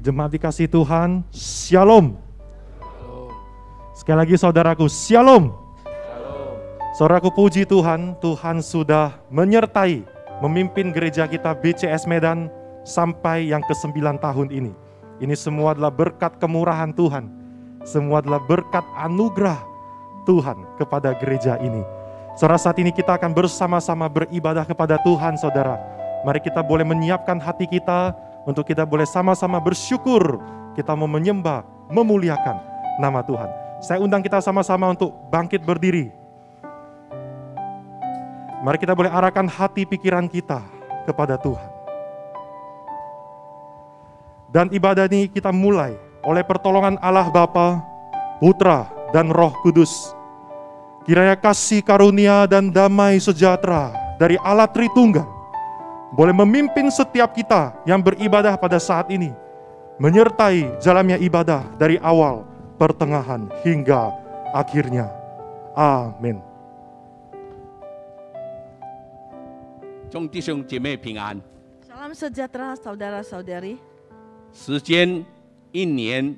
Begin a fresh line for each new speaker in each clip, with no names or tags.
Jemaat dikasih Tuhan, Shalom. Sekali lagi saudaraku, Shalom. Saudaraku, puji Tuhan, Tuhan sudah menyertai, memimpin gereja kita BCS Medan sampai yang ke-9 tahun ini. Ini semua adalah berkat kemurahan Tuhan. Semua adalah berkat anugerah Tuhan kepada gereja ini. Saudara, saat ini kita akan bersama-sama beribadah kepada Tuhan, saudara. Mari kita boleh menyiapkan hati kita untuk kita boleh sama-sama bersyukur. Kita mau menyembah, memuliakan nama Tuhan. Saya undang kita sama-sama untuk bangkit berdiri. Mari kita boleh arahkan hati pikiran kita kepada Tuhan. Dan ibadah ini kita mulai oleh pertolongan Allah Bapa, Putra, dan Roh Kudus. Kiranya kasih karunia dan damai sejahtera dari Allah Tritunggal boleh memimpin setiap kita yang beribadah pada saat ini, menyertai jalannya ibadah dari awal, pertengahan, hingga akhirnya. Amin.
众弟兄姐妹平安。
Salam sejahtera saudara-saudari.
时间一年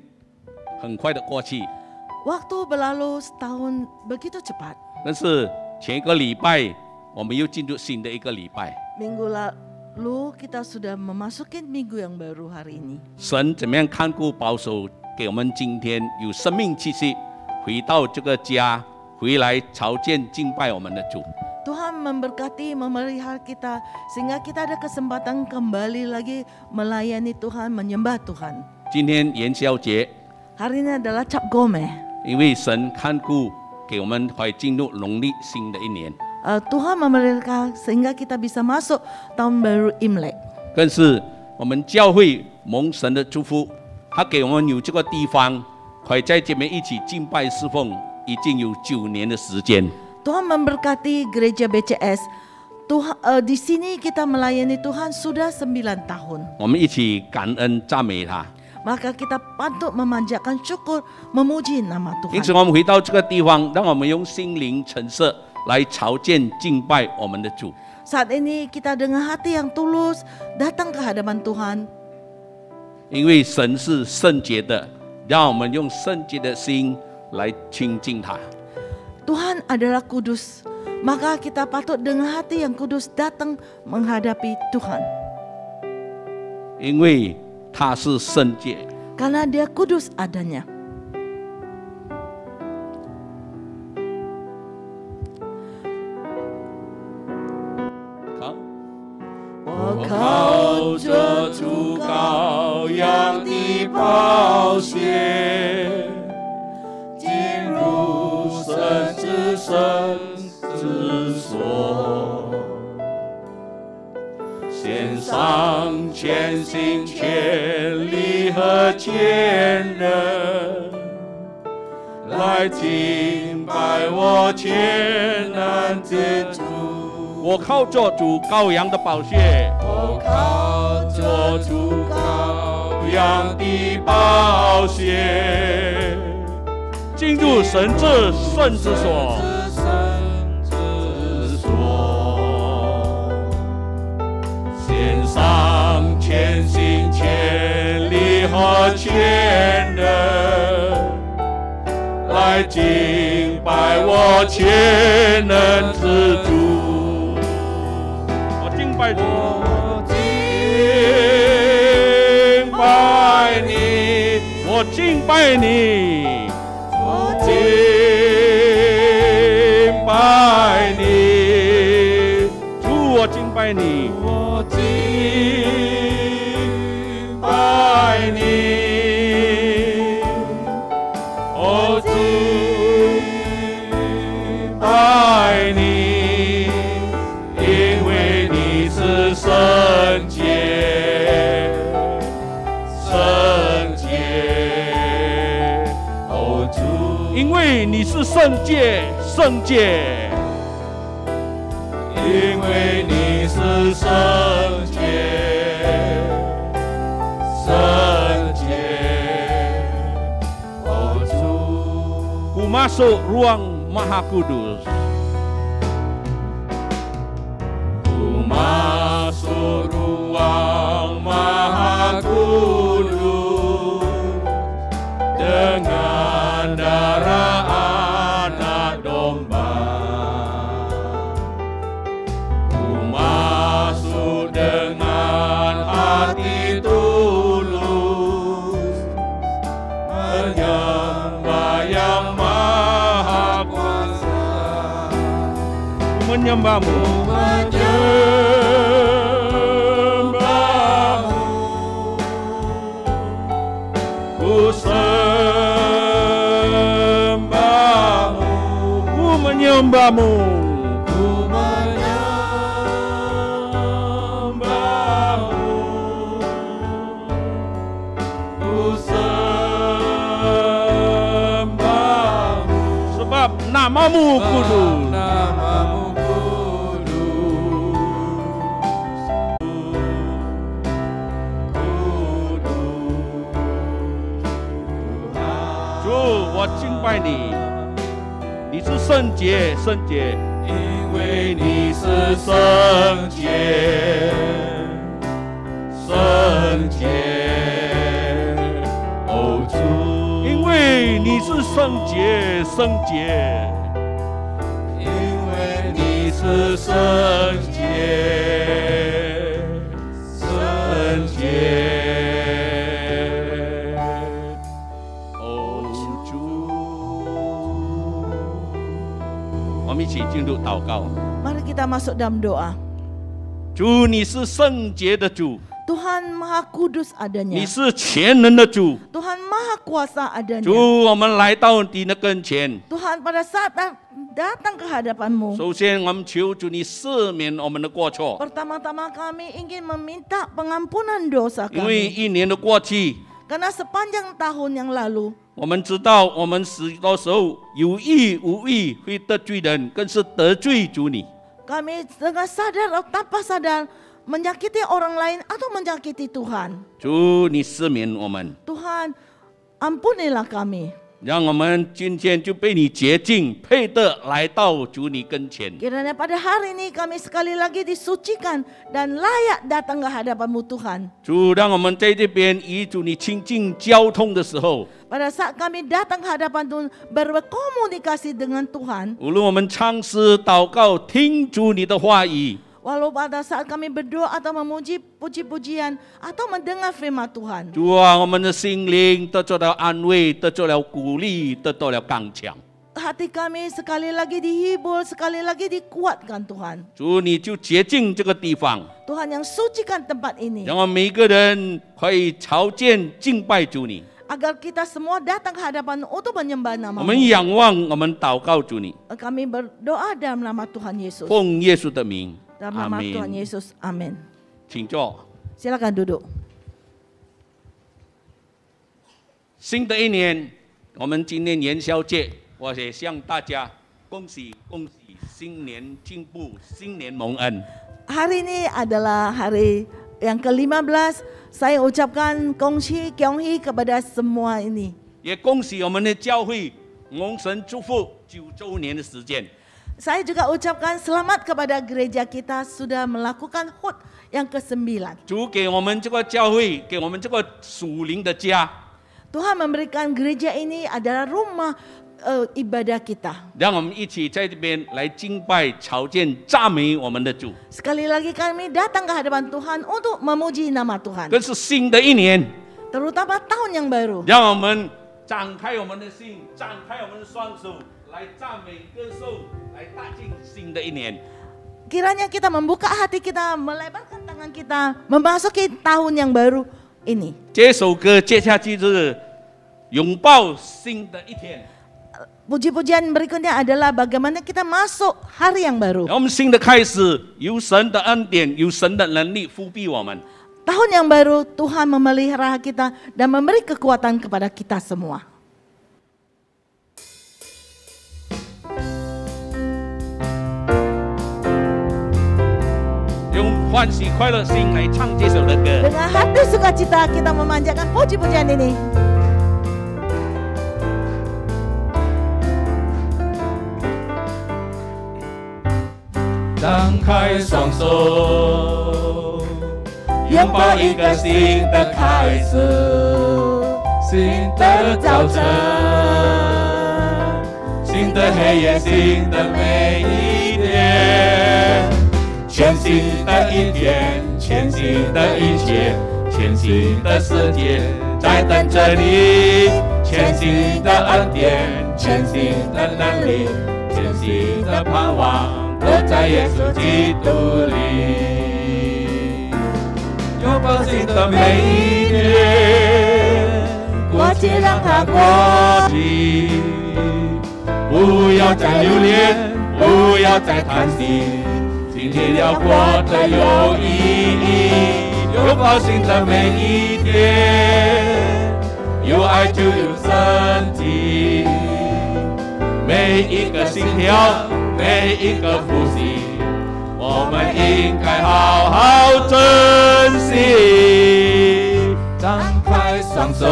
很快的过去，
Waktu berlalu setahun begitu cepat.
但是前一个礼拜我们又进入新的一个礼拜。
Minggu lalu kita sudah memasuki minggu yang baru hari ini.
神怎么样看顾保守，给我们今天有生命气息，回到这个家，回来朝见敬拜我们的主。
Tuhan memberkati, memelihara kita sehingga kita ada kesempatan kembali lagi melayani Tuhan, menyembah Tuhan.
今天元宵节，
Hari ini adalah Cap Gome.
因为神看顾，给我们会进入农历新的一年。
Tuhan memelihara sehingga kita bisa masuk tahun baru Imlek.
更是我们教会蒙神的祝福，他给我们有这个地方，可以在这边一起敬拜侍奉，已经有9年的时间。
Tuhan memberkati gereja BCS. Tuhan, di sini kita melayani Tuhan sudah 9 tahun.
我们一起感恩赞美他。
Maka kita patut memanjatkan syukur, memuji nama
因此，
Tuhan.
我们回到这个地方，让我们用心灵陈设来朝见敬拜我们的主。
Saat ini kita dengan hati yang tulus datang ke hadapan Tuhan.
因为神是圣洁的，让我们用圣洁的心来亲近他。
Tuhan adalah kudus. Maka kita patut dengan hati yang kudus datang menghadapi Tuhan.
因为他是圣洁。
Karena dia kudus adanya.
我靠着主羔羊的宝血，进入神之圣之所，献上全心全力和全能，来敬拜我全能之主。 我靠着主羔羊的宝血，我靠着主羔羊的宝血，进入神之圣之所，献上全心全力和全能，来敬拜我全能之主。 拜主，我敬拜你，我敬拜你，我敬拜你，主，我敬拜你，我敬拜你，我敬拜你。 圣洁，圣洁，哦主，因为你是圣洁，圣洁，因为你是圣洁，圣洁，哦主。Ku masuk ruang Maha Kudus. Masuk ruang Maha Kudus. menyembahmu. Ku sembahmu, ku menyembahmu, ku menyembahmu, ku sembahmu, sebab namamu kudus.主，我敬拜你，你是圣洁，圣洁，因为你是圣洁，圣洁，哦主，因为你是圣洁，圣洁，因为你是圣洁，圣洁。我们一起进入祷告。
Mari kita masuk dalam doa.
主，你是圣洁的主，
Tuhan Maha Kudus adanya.
你是全能的主。
Tuhan Maha Kuasa adanya.
主，我们来到你的跟前。
Tuhan pada saat datang ke hadapan-Mu,
首先，我们求主你赦免我们的过错，
pertama-tama kami ingin meminta pengampunan dosa
因为
kami.
一年的过去，
Karena sepanjang tahun yang lalu,
我们知道我们许多时候有意无意会得罪人，更是得罪主你。
kami dengan sadar atau tanpa sadar menyakiti orang lain atau menyakiti Tuhan.
主，你赦免我们，
Tuhan, ampunilah kami.
让我们今天就被你洁净，配得来到主你跟前。
Kiranya pada hari ini kami sekali lagi disucikan dan layak datang ke hadapan-Mu Tuhan.
主，让我们在这边与主你亲近交通的时候，
Pada saat kami datang ke hadapan Tuhan berkomunikasi dengan Tuhan,
无论我们唱诗、祷告、听主你的话语，
walau pada saat kami berdoa atau memuji puji-pujian atau mendengar firman Tuhan,
主啊，我们的心灵得到了安慰，得到了鼓励，得到了刚强。
hati kami sekali lagi dihibur, sekali lagi dikuatkan Tuhan.
主，你就洁净这个地方，
Tuhan yang sucikan tempat ini,
让我们每一个人可以朝见敬拜主你。
agar kita semua datang ke hadapan untuk menyembah
我们
nama-Mu.
仰望，我们祷告主你，
Kami berdoa dalam nama Tuhan Yesus.
奉耶稣的名，
Dalam
阿
nama Tuhan
门。
Yesus, amin.
请坐。
Silakan duduk.
新的一年，我们今年元宵节，我也向大家恭喜恭喜，新年进步，新年蒙恩。
Hari ini adalah hari yang ke-15. Saya ucapkan kongsi kyonghi kepada semua ini.
也恭喜我们的教会蒙神祝福9周年的时间。
Saya juga ucapkan selamat kepada gereja kita sudah melakukan HUT yang ke-9.
主给我们这个教会，给我们这个属灵的家，
Tuhan memberikan gereja ini adalah rumah ibadah kita.
让我们一起在这边来敬拜、朝见、赞美我们的主。
Sekali lagi kami datang ke hadapan Tuhan untuk memuji nama Tuhan.
更是新的一年，
Terutama tahun yang baru.
让我们展开我们的心，展开我们的双手，来赞美、歌颂，来踏进新的一年。
Kiranya kita membuka hati kita, melebarkan tangan kita, memasuki tahun yang baru ini.
这首歌接下去就是拥抱新的一天。
Puji-pujian berikutnya adalah bagaimana kita masuk hari yang baru.
让我们新的开始，有神的恩典，有神的能力覆庇我们。
Tahun yang baru Tuhan memelihara kita dan memberi kekuatan kepada kita semua.
用欢喜快乐心来唱这首的歌。
Dengan hati sukacita kita memanjatkan puji-pujian ini.
张开双手，拥抱一个新的开始，新的早晨，新的黑夜，新的每一天，全新的一天，全新的一切，全新的世界在等着你，全新的恩典，全新的能力，全新的盼望。都在耶稣基督里。拥抱新的每一天，
过去让它过
去，不要再留恋，不要再叹息，今天要过得有意义。拥抱新的每一天，有爱就有身体，每一个心跳，每一个呼吸，我们应该好好珍惜。张开双手，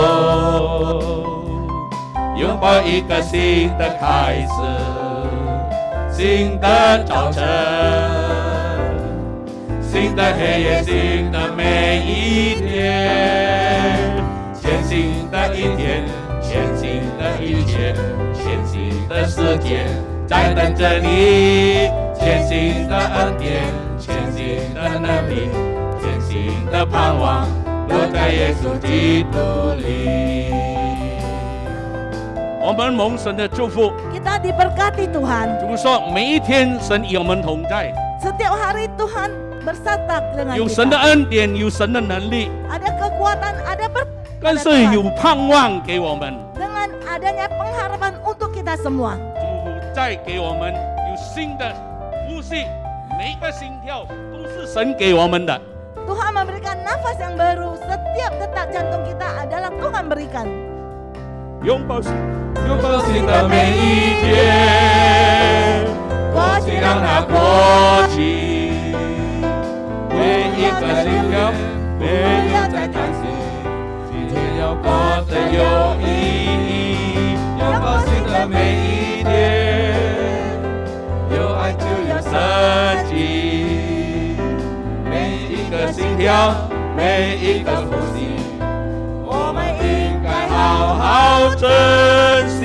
拥抱一个新的开始，新的早晨，新的黑夜，新的每一天，全新的一天，全新的一切，全新的世界在等着你，全新的恩典，全新的能力，全新的盼望，都在耶稣基督里。我们蒙神的祝福，
Kita diberkati Tuhan.
主说每一天神与我们同在，
Setiap hari Tuhan bersama dengan
有神的
kita.
恩典，有神的能力，
Ada kekuatan, ada berkat
但
pada
是
Tuhan.
有盼望给我们。
Dengan adanya pengharapan untuk kita semua.
主再给我们有新的呼吸，每一个心跳都是神给我们的。
Tuhan memberikan nafas yang baru. Setiap detak jantung kita adalah Tuhan berikan.
拥抱新的每一天，过去让它过去，每一个心跳，每一个在叹息，今天要过得有意义。拥抱新的每一天，有爱就有生机，每一个心跳，每一个呼吸，我们应该好好珍惜。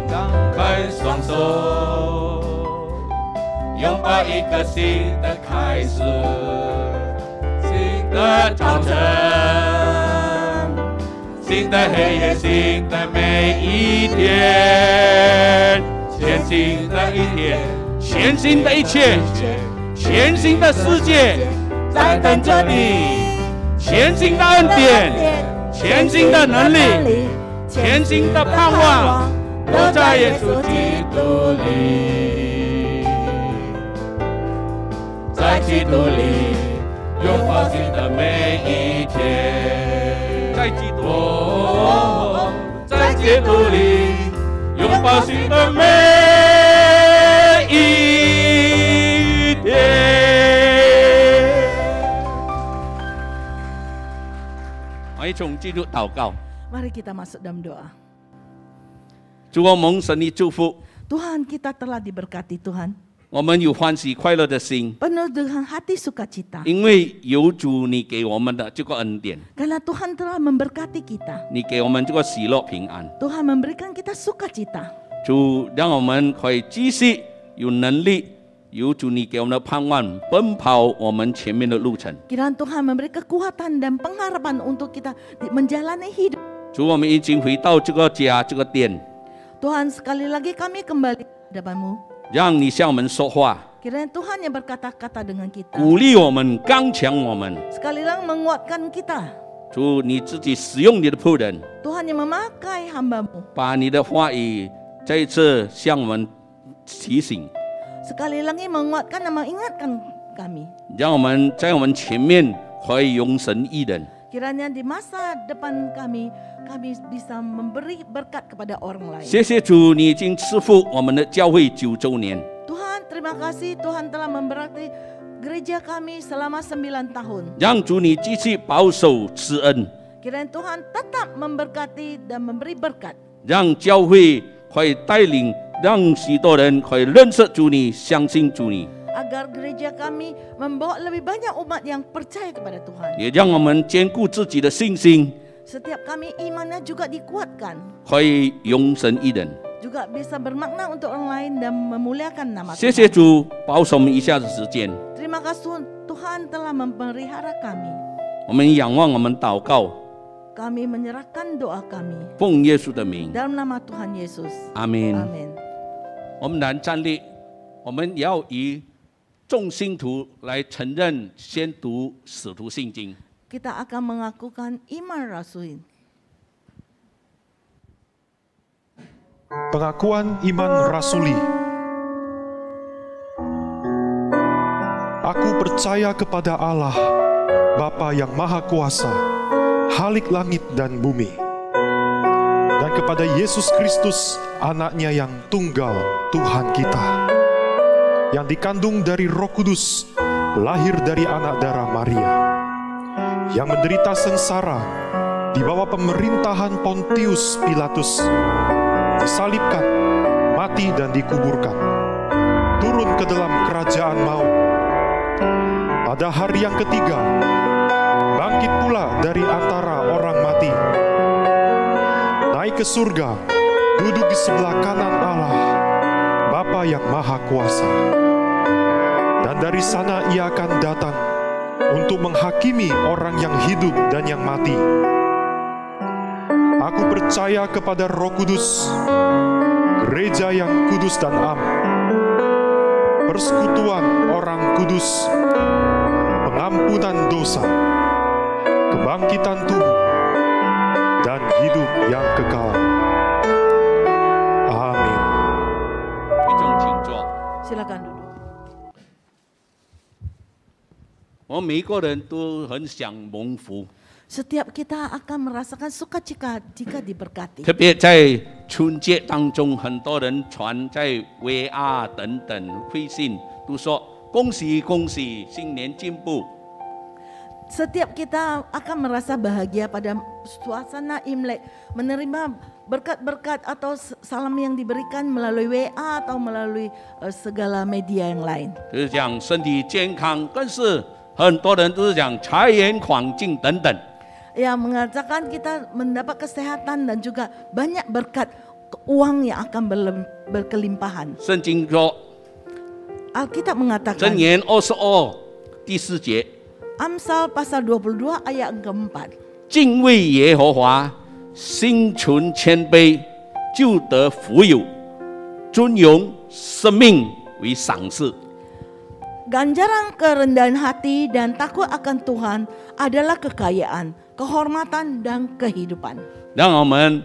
张开双手，拥抱一个新的开始，新的早晨，新的黑夜，新的每一天，全新的一天，全新的一切，全新的世界在等着你，全新的恩典，全新的能力，全新的盼望，都在耶稣基督里。在基督里拥抱新的每一天，在基督，在基督里拥抱新的每一天。我一同进入祷告，
Mari kita masuk dalam doa.
主，我蒙神的祝福，
Tuhan, kita telah diberkati Tuhan.
我们有欢喜快乐的心，
Penuh dengan hati sukacita.
因为有主你给我们的这个恩典，
Karena Tuhan telah memberkati kita.
你给我们这个喜乐平安。
Tuhan memberikan kita sukacita.
主让我们可以继续有能力，有主你给我们的盼望，奔跑我们前面的路程。
Kiranya Tuhan memberi kekuatan dan pengharapan untuk kita menjalani hidup.
主，我们已经回到这个家这个店，
Tuhan, sekali lagi kami kembali ke hadapan-Mu.
让你向我们说话，
Kiranya Tuhan yang berkata-kata dengan kita.
鼓励我们，刚强我们。
Sekali lagi menguatkan kita.
主，你自己使用你的仆人，
Tuhan yang memakai hamba-Mu.
把你的话语再一次向我们提醒，
Sekali lagi menguatkan dan mengingatkan kami.
让我们在我们前面可以永神一人。
Kiranya di masa depan kami bisa memberi berkat kepada orang lain.
谢谢主，你已经赐福我们的教会9周年。
Tuhan, terima kasih Tuhan telah memberkati gereja kami selama 9 tahun.
让主你继续保守施恩，
Kiranya Tuhan tetap memberkati dan memberi berkat.
让教会可以带领，让许多人可以认识主你，相信主你，
Agar gereja kami membawa lebih banyak umat yang percaya kepada Tuhan.
也让我们兼顾自己的信心，
Setiap kami imannya juga dikuatkan.
可以永神一人。
Juga bisa bermakna untuk orang lain dan memuliakan nama
谢谢
Tuhan.
主保守我们以下的时间，
Terima kasih Tuhan telah memelihara kami.
我们仰望，我们祷告，
Kami menyerahkan doa kami.
奉耶稣的名，
Dalam nama Tuhan Yesus.
阿门。
Amin.
我们来站立，我们要以众信徒来承认宣读使徒信经。
Kita akan mengakukan iman rasul.
Pengakuan iman rasuli. Aku percaya kepada Allah, Bapa yang Maha Kuasa, Khalik langit dan bumi, dan kepada Yesus Kristus, Anaknya yang tunggal, Tuhan kita, yang dikandung dari Roh Kudus, lahir dari anak darah Maria, yang menderita sengsara di bawah pemerintahan Pontius Pilatus, disalibkan, mati dan dikuburkan, turun ke dalam kerajaan maut. Pada hari yang ketiga, bangkit pula dari antara orang mati, naik ke surga, duduk di sebelah kanan Allah, Bapa yang Maha Kuasa. Dan dari sana Ia akan datang untuk menghakimi orang yang hidup dan yang mati. Aku percaya kepada Roh Kudus, gereja yang kudus dan am, persekutuan orang kudus, pengampunan dosa, kebangkitan tubuh, dan hidup yang kekal. Amin.
会众请坐。
Silakan duduk.
我们每个人都很想蒙福，
Setiap kita akan merasakan sukacita jika diberkati.
特别在春节当中，很多人传在 VR 等等微信都说恭喜恭喜，新年进步。
Setiap kita akan merasa bahagia pada suasana Imlek, menerima berkat-berkat atau salam yang diberikan melalui WA atau melalui segala media yang lain.
就是讲身体健康，更是很多人都是讲财源广进等等。
Ya, mengatakan kita mendapat kesehatan dan juga banyak berkat uang yang akan berkelimpahan.
圣经说，
Alkitab mengatakan,
箴言22第4节，
Amsal pasal 22 ayat keempat.
敬畏耶和华，心存谦卑，就得福有，尊荣生命为赏赐。
Ganjaran kerendahan hati dan takut akan Tuhan adalah kekayaan, kehormatan dan kehidupan.
让我们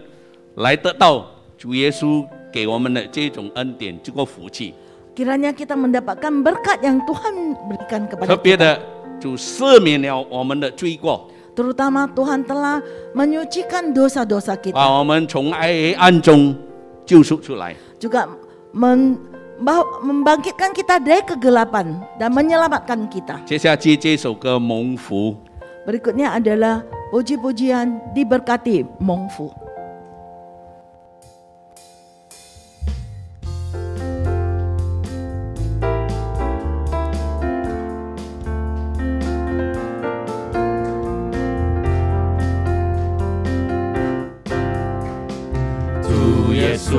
来得到主耶稣给我们的这种恩典，这个福气。
Kiranya kita mendapatkan berkat yang Tuhan berikan
特
kepada
别
kita.
的，主赦免了我们的罪过，
Terutama Tuhan telah menyucikan dosa-dosa
把
kita.
我们从黑暗中救赎出来。
Juga membangkitkan kita dari kegelapan dan menyelamatkan kita.
接下去这首歌《蒙福》，
Berikutnya adalah puji-pujian diberkati Mongfu.
Yesus，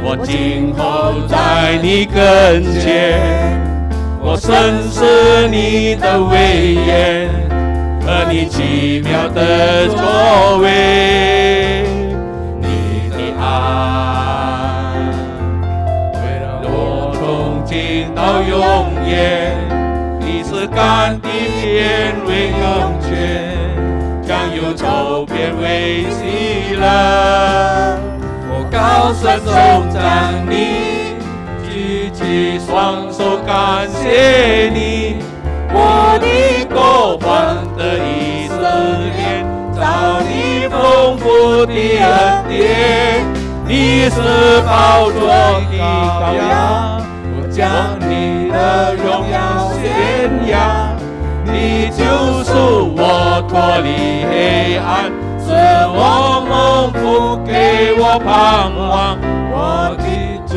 我今后在你跟前，我深思你的威严和你奇妙的作为，你的爱围绕我从今到永远，你是干的变为更全。 将忧愁变为喜乐，我高声颂赞你，举起双手感谢你，我的过犯的以色列，照你丰富的恩典，你是宝座的羔羊，我将你的荣耀宣扬。 你救赎我脱离黑暗，使我蒙福，给我盼望，我的主。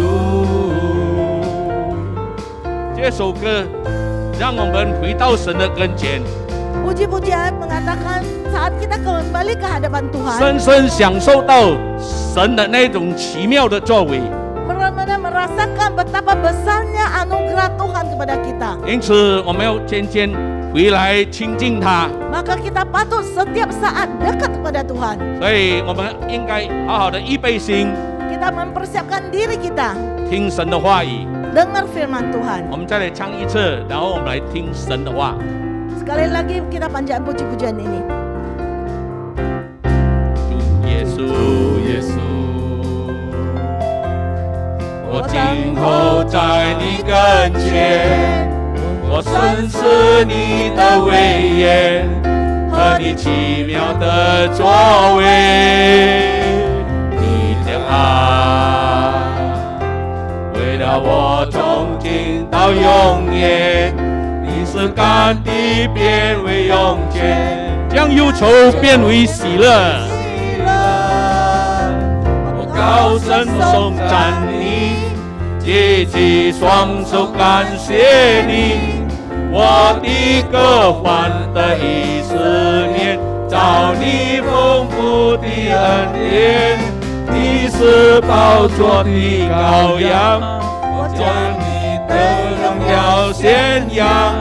这首歌让我们回到神的跟前，
Puji-pujian mengatakan saat kita kembali ke hadapan Tuhan,
深深享受到神的那种奇妙的作为。
benar-benar merasakan betapa besarnya anugerah Tuhan kepada kita.
因此，我们要天天回来亲近他。
Maka kita patut setiap saat dekat kepada Tuhan.
所以，我们应该好好的预备心，
kita mempersiapkan diri kita
听神的话语。
dengar firman Tuhan.
我们再来唱一次，然后我们来听神的话。
Sekali lagi kita panjatkan puji-pujian ini.
主耶稣，耶稣，我今后在你跟前，我深思你的威严和你奇妙的作为，你的爱为了我从今到永远，你是干地变为永坚，将忧愁变为喜乐。我高声颂赞你，举起双手感谢你，我的歌欢得以失眠，照你丰富的恩典，你是宝座的羔羊，我将你的荣耀宣扬，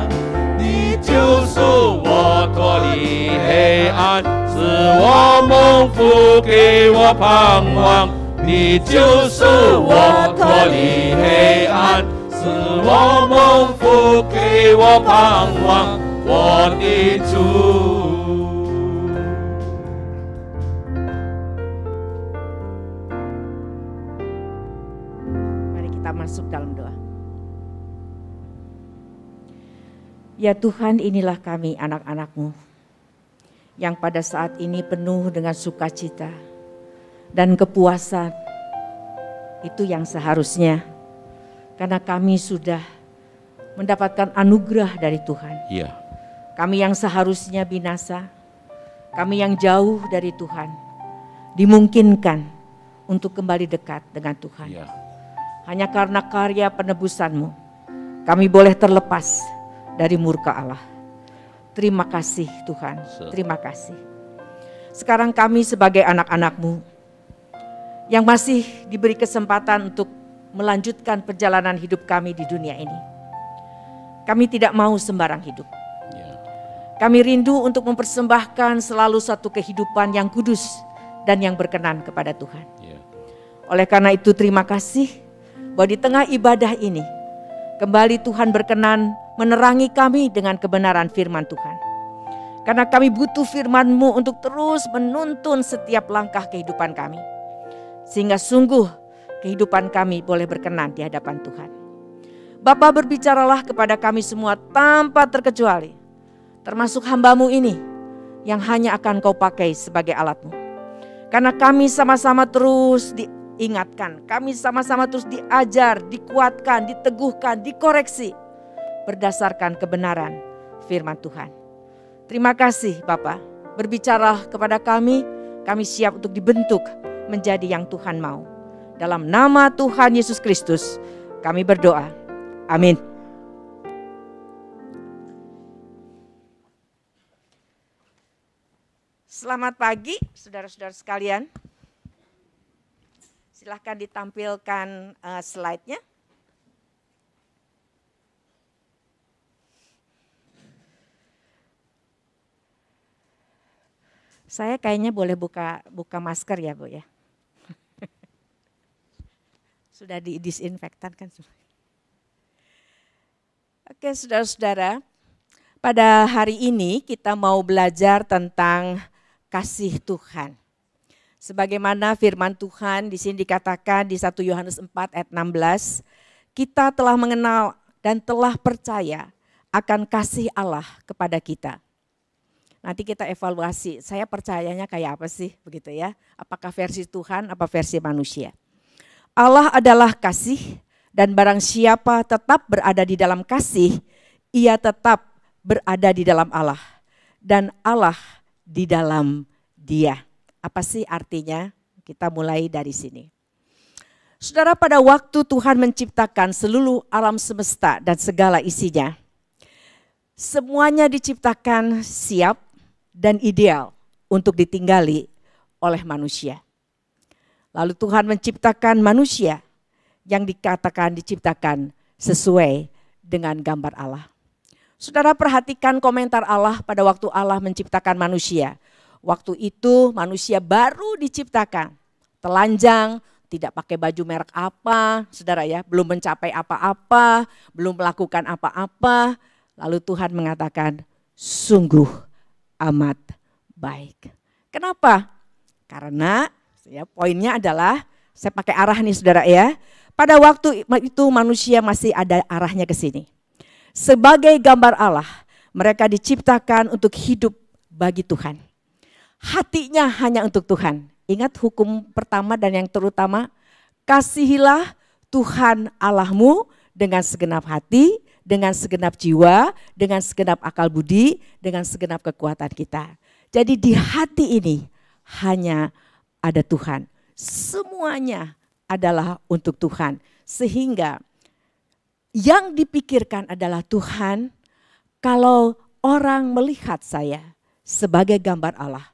你救赎我脱离黑暗，使我蒙福给我盼望，你救赎我脱离黑暗，使我蒙福给我盼望，我的主。
Kita masuk dalam doa. Ya Tuhan, inilah kami anak-anak-Mu yang pada saat ini penuh dengan sukacita dan kepuasan. Itu yang seharusnya, karena kami sudah mendapatkan anugerah dari Tuhan.
Iya.
Kami yang seharusnya binasa, kami yang jauh dari Tuhan, dimungkinkan untuk kembali dekat dengan Tuhan.
Iya.
Hanya karena karya penebusan-Mu, kami boleh terlepas dari murka Allah. Terima kasih Tuhan, terima kasih. Sekarang kami sebagai anak-anak-Mu yang masih diberi kesempatan untuk melanjutkan perjalanan hidup kami di dunia ini. Kami tidak mau sembarang hidup. Kami rindu untuk mempersembahkan selalu satu kehidupan yang kudus dan yang berkenan kepada Tuhan. Oleh karena itu terima kasih bahwa di tengah ibadah ini kembali Tuhan berkenan menerangi kami dengan kebenaran firman Tuhan. Karena kami butuh firman-Mu untuk terus menuntun setiap langkah kehidupan kami. Sehingga sungguh kehidupan kami boleh berkenan di hadapan Tuhan. Bapa, berbicaralah kepada kami semua tanpa terkecuali. Termasuk hamba-Mu ini yang hanya akan Kau pakai sebagai alat-Mu. Karena kami sama-sama terus diingatkan, kami sama-sama terus diajar, dikuatkan, diteguhkan, dikoreksi berdasarkan kebenaran firman Tuhan. Terima kasih Bapa, berbicara kepada kami siap untuk dibentuk menjadi yang Tuhan mau. Dalam nama Tuhan Yesus Kristus kami berdoa, amin. Selamat pagi saudara-saudara sekalian. Silahkan ditampilkan slide-nya. Saya kayaknya boleh buka masker ya Bu ya. Sudah didisinfektan kan semua. Oke saudara-saudara, pada hari ini kita mau belajar tentang kasih Tuhan. Sebagaimana firman Tuhan di sini dikatakan di 1 Yohanes 4 ayat 16, kita telah mengenal dan telah percaya akan kasih Allah kepada kita. Nanti kita evaluasi, saya percayanya kayak apa sih begitu ya? Apakah versi Tuhan, apa versi manusia? Allah adalah kasih dan barang siapa tetap berada di dalam kasih, ia tetap berada di dalam Allah dan Allah di dalam dia. Apa sih artinya? Kita mulai dari sini. Saudara, pada waktu Tuhan menciptakan seluruh alam semesta dan segala isinya, semuanya diciptakan siap dan ideal untuk ditinggali oleh manusia. Lalu Tuhan menciptakan manusia yang diciptakan sesuai dengan gambar Allah. Saudara, perhatikan komentar Allah pada waktu Allah menciptakan manusia. Waktu itu manusia baru diciptakan, telanjang, tidak pakai baju merek apa, saudara ya, belum mencapai apa-apa, belum melakukan apa-apa. Lalu Tuhan mengatakan, sungguh amat baik. Kenapa? Karena ya, poinnya adalah, saya pakai arah nih saudara ya. Pada waktu itu manusia masih ada arahnya ke sini. Sebagai gambar Allah, mereka diciptakan untuk hidup bagi Tuhan. Hatinya hanya untuk Tuhan. Ingat hukum pertama dan yang terutama, kasihilah Tuhan Allahmu dengan segenap hati, dengan segenap jiwa, dengan segenap akal budi, dengan segenap kekuatan kita. Jadi di hati ini hanya ada Tuhan. Semuanya adalah untuk Tuhan. Sehingga yang dipikirkan adalah Tuhan, kalau orang melihat saya sebagai gambar Allah,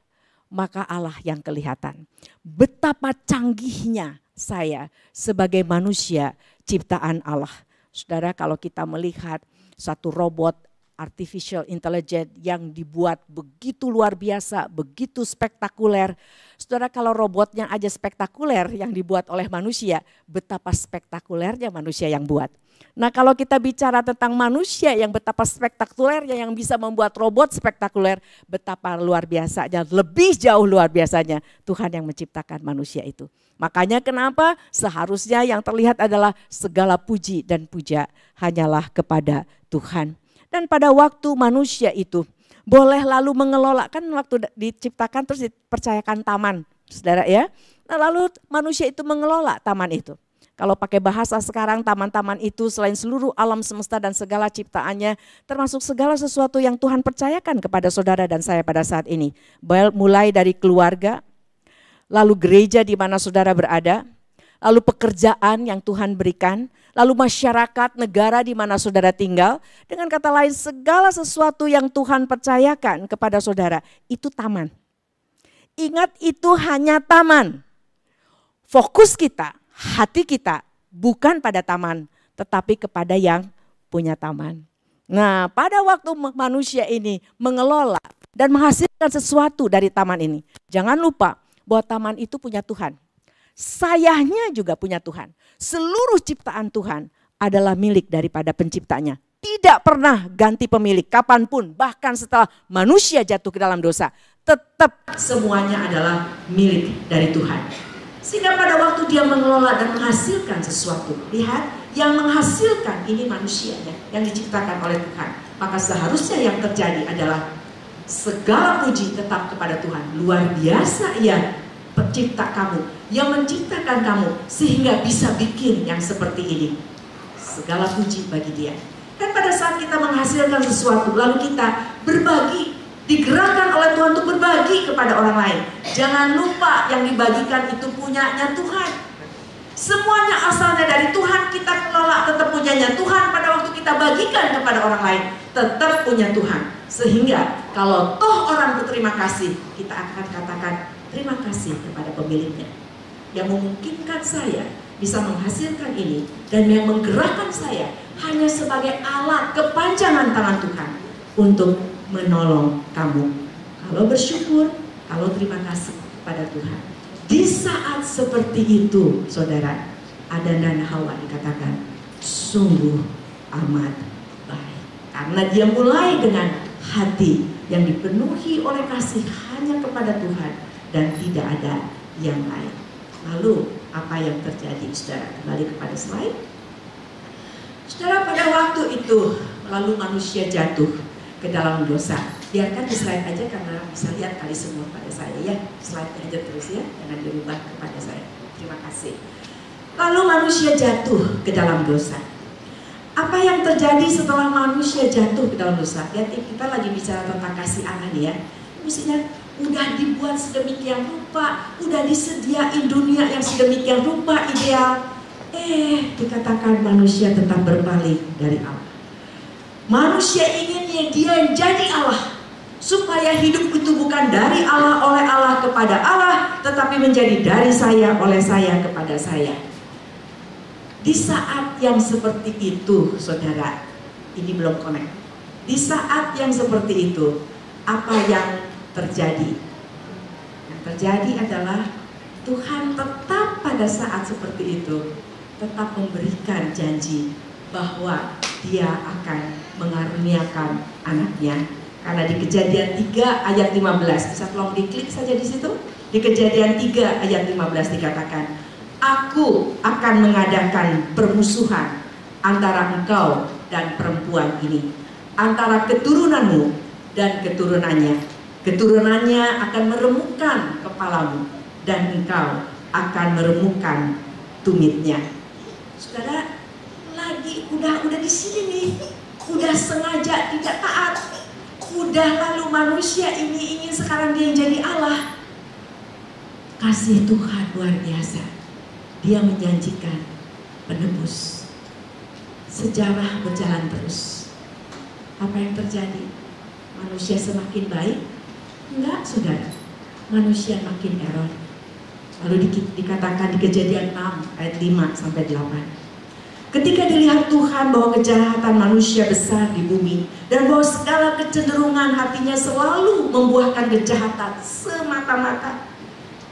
maka Allah yang kelihatan. Betapa canggihnya saya sebagai manusia ciptaan Allah. Saudara, kalau kita melihat satu robot artificial intelligence yang dibuat begitu luar biasa, begitu spektakuler. Saudara, kalau robotnya aja spektakuler yang dibuat oleh manusia, betapa spektakulernya manusia yang buat. Nah, kalau kita bicara tentang manusia yang betapa spektakulernya, yang bisa membuat robot spektakuler, betapa luar biasanya, lebih jauh luar biasanya Tuhan yang menciptakan manusia itu. Makanya kenapa seharusnya yang terlihat adalah segala puji dan puja hanyalah kepada Tuhan. Dan pada waktu manusia itu boleh lalu mengelola, kan waktu diciptakan terus dipercayakan taman, saudara ya. Nah, lalu manusia itu mengelola taman itu. Kalau pakai bahasa sekarang, taman-taman itu selain seluruh alam semesta dan segala ciptaannya, termasuk segala sesuatu yang Tuhan percayakan kepada saudara dan saya pada saat ini. Mulai dari keluarga, lalu gereja di mana saudara berada, lalu pekerjaan yang Tuhan berikan, lalu masyarakat, negara di mana saudara tinggal. Dengan kata lain, segala sesuatu yang Tuhan percayakan kepada saudara, itu taman. Ingat, itu hanya taman. Fokus kita, hati kita bukan pada taman, tetapi kepada yang punya taman. Nah, pada waktu manusia ini mengelola dan menghasilkan sesuatu dari taman ini, jangan lupa bahwa taman itu punya Tuhan. Sayanya juga punya Tuhan. Seluruh ciptaan Tuhan adalah milik daripada penciptanya. Tidak pernah ganti pemilik kapanpun, bahkan setelah manusia jatuh ke dalam dosa. Tetap semuanya adalah milik dari Tuhan. Sehingga pada waktu dia mengelola dan menghasilkan sesuatu, lihat, yang menghasilkan ini manusianya yang diciptakan oleh Tuhan. Maka seharusnya yang terjadi adalah segala puji tetap kepada Tuhan. Luar biasa ya pencipta kamu, yang menciptakan kamu sehingga bisa bikin yang seperti ini. Segala puji bagi dia. Dan pada saat kita menghasilkan sesuatu, lalu kita berbagi, digerakkan oleh Tuhan untuk berbagi kepada orang lain. Jangan lupa yang dibagikan itu punyanya Tuhan. Semuanya asalnya dari Tuhan, kita kelola tetap punyanya Tuhan. Pada waktu kita bagikan kepada orang lain, tetap punya Tuhan. Sehingga kalau toh orang berterima kasih, kita akan katakan terima kasih kepada pemiliknya. Yang memungkinkan saya bisa menghasilkan ini dan yang menggerakkan saya hanya sebagai alat kepanjangan tangan Tuhan untuk menolong kamu. Kalau bersyukur, kalau terima kasih pada Tuhan. Di saat seperti itu, saudara, Adam dan Hawa dikatakan sungguh amat baik. Karena dia mulai dengan hati yang dipenuhi oleh kasih hanya kepada Tuhan dan tidak ada yang lain. Lalu apa yang terjadi, saudara? Kembali kepada slide. Saudara, pada waktu itu lalu manusia jatuh ke dalam dosa. Biarkan di slide aja karena bisa lihat kali semua pada saya ya. Slide aja terus ya, jangan dirubah kepada saya. Terima kasih. Lalu manusia jatuh ke dalam dosa. Apa yang terjadi setelah manusia jatuh ke dalam dosa? Lihat, kita lagi bicara tentang kasih Allah nih ya. Mestinya udah dibuat sedemikian rupa, udah disediain dunia yang sedemikian rupa ideal. Dikatakan manusia tetap berpaling dari Allah. Manusia inginnya dia yang jadi Allah, supaya hidup itu bukan dari Allah, oleh Allah kepada Allah, tetapi menjadi dari saya, oleh saya kepada saya. Di saat yang seperti itu, saudara, ini belum connect. Di saat yang seperti itu, apa yang terjadi? Yang terjadi adalah
Tuhan tetap pada saat seperti itu tetap memberikan janji bahwa Dia akan mengaruniakan anaknya. Karena di Kejadian 3 ayat 15, bisa tolong diklik saja di situ. Di Kejadian 3 ayat 15 dikatakan, Aku akan mengadakan permusuhan antara engkau dan perempuan ini, antara keturunanmu dan keturunannya. Keturunannya akan meremukkan kepalamu dan engkau akan meremukkan tumitnya. Saudara, lagi udah di sini nih, udah sengaja tidak taat, udah lalu manusia ini ingin sekarang dia jadi Allah. Kasih Tuhan luar biasa. Dia menjanjikan penebus. Sejarah berjalan terus. Apa yang terjadi? Manusia semakin baik? Enggak, saudara. Manusia makin error. Lalu dikatakan di Kejadian 6 ayat 5 sampai 8. Ketika dilihat Tuhan bahwa kejahatan manusia besar di bumi dan bahwa segala kecenderungan hatinya selalu membuahkan kejahatan semata-mata,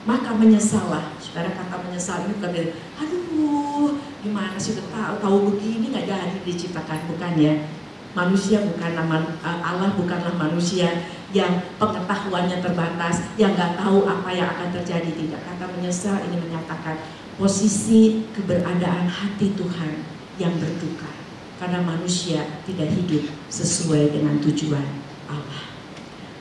maka menyesallah. Saudara, kata menyesal ini bukan dari, aduh gimana sih udah tahu begini nggak jadi diciptakan, bukan ya. Manusia bukanlah Allah bukanlah manusia yang pengetahuannya terbatas, yang nggak tahu apa yang akan terjadi. Tidak, kata menyesal ini menyatakan posisi keberadaan hati Tuhan yang bertukar karena manusia tidak hidup sesuai dengan tujuan Allah.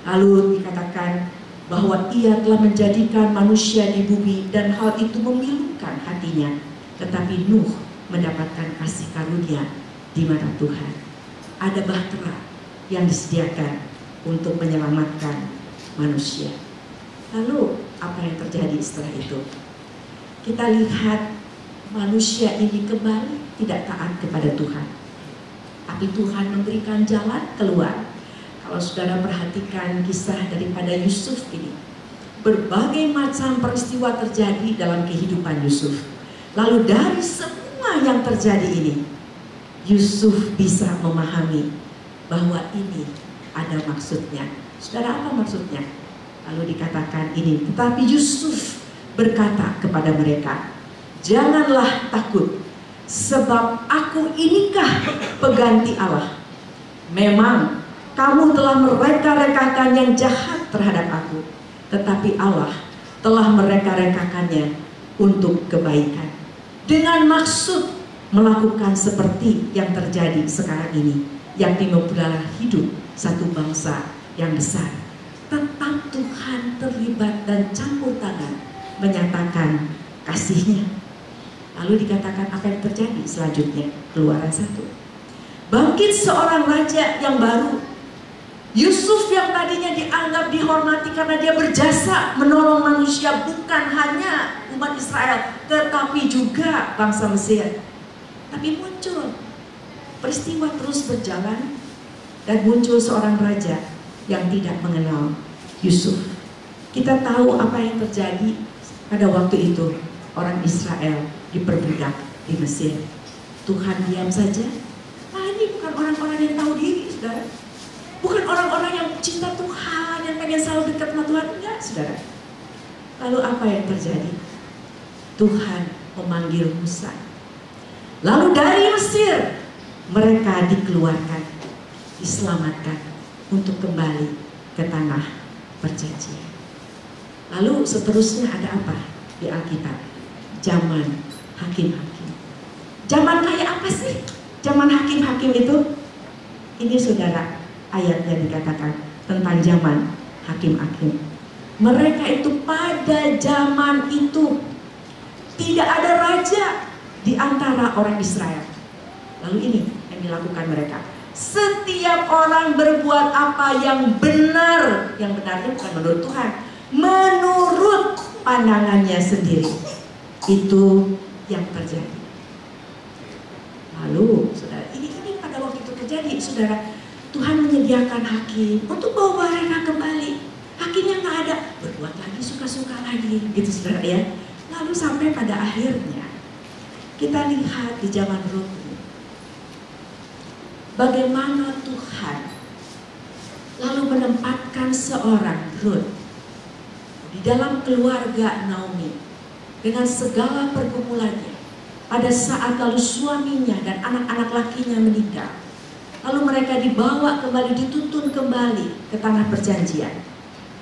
Lalu dikatakan bahwa Ia telah menjadikan manusia di bumi dan hal itu memilukan hatinya. Tetapi Nuh mendapatkan kasih karunia di mata Tuhan. Ada bahtera yang disediakan untuk menyelamatkan manusia. Lalu apa yang terjadi setelah itu? Kita lihat manusia ini kembali tidak taat kepada Tuhan. Tapi Tuhan memberikan jalan keluar. Kalau saudara perhatikan kisah daripada Yusuf ini, berbagai macam peristiwa terjadi dalam kehidupan Yusuf. Lalu dari semua yang terjadi ini, Yusuf bisa memahami bahwa ini ada maksudnya. Saudara, apa maksudnya? Lalu dikatakan ini, tetapi Yusuf berkata kepada mereka, janganlah takut, sebab aku inikah pengganti Allah. Memang kamu telah mereka-rekakan yang jahat terhadap aku, tetapi Allah telah mereka-rekakannya untuk kebaikan, dengan maksud melakukan seperti yang terjadi sekarang ini, yakni mempelihara hidup satu bangsa yang besar. Tetap Tuhan terlibat dan campur tangan menyatakan kasih-Nya. Lalu dikatakan apa yang terjadi selanjutnya? Keluaran 1. Bangkit seorang raja yang baru. Yusuf yang tadinya dianggap dihormati karena dia berjasa menolong manusia, bukan hanya umat Israel, tetapi juga bangsa Mesir. Tapi muncul peristiwa terus berjalan dan muncul seorang raja yang tidak mengenal Yusuf. Kita tahu apa yang terjadi pada waktu itu. Orang Israel diperbudak di Mesir. Tuhan diam saja. Ini bukan orang-orang yang tahu diri, saudara. Bukan orang-orang yang cinta Tuhan, yang pengen selalu dekat sama Tuhan. Enggak, saudara. Lalu apa yang terjadi? Tuhan memanggil Musa. Lalu dari Mesir mereka dikeluarkan, diselamatkan untuk kembali ke tanah perjanjian. Lalu seterusnya ada apa di Alkitab? Zaman hakim-hakim. Zaman kayak apa sih? Zaman hakim-hakim itu? Ini saudara, ayat yang dikatakan tentang zaman hakim-hakim. Mereka itu pada zaman itu tidak ada raja di antara orang Israel. Lalu ini yang dilakukan mereka. Setiap orang berbuat apa yang benar. Yang benarnya bukan menurut Tuhan, menurut pandangannya sendiri. Itu yang terjadi. Lalu saudara, ini pada waktu itu terjadi, saudara. Tuhan menyediakan hakim untuk bawa mereka kembali. Hakimnya nggak ada, berbuat lagi suka-suka lagi, gitu saudara ya. Lalu sampai pada akhirnya kita lihat di zaman Rut ini, bagaimana Tuhan lalu menempatkan seorang Rut di dalam keluarga Naomi dengan segala pergumulannya. Pada saat lalu suaminya dan anak-anak lakinya meninggal, lalu mereka dibawa kembali, dituntun kembali ke tanah perjanjian.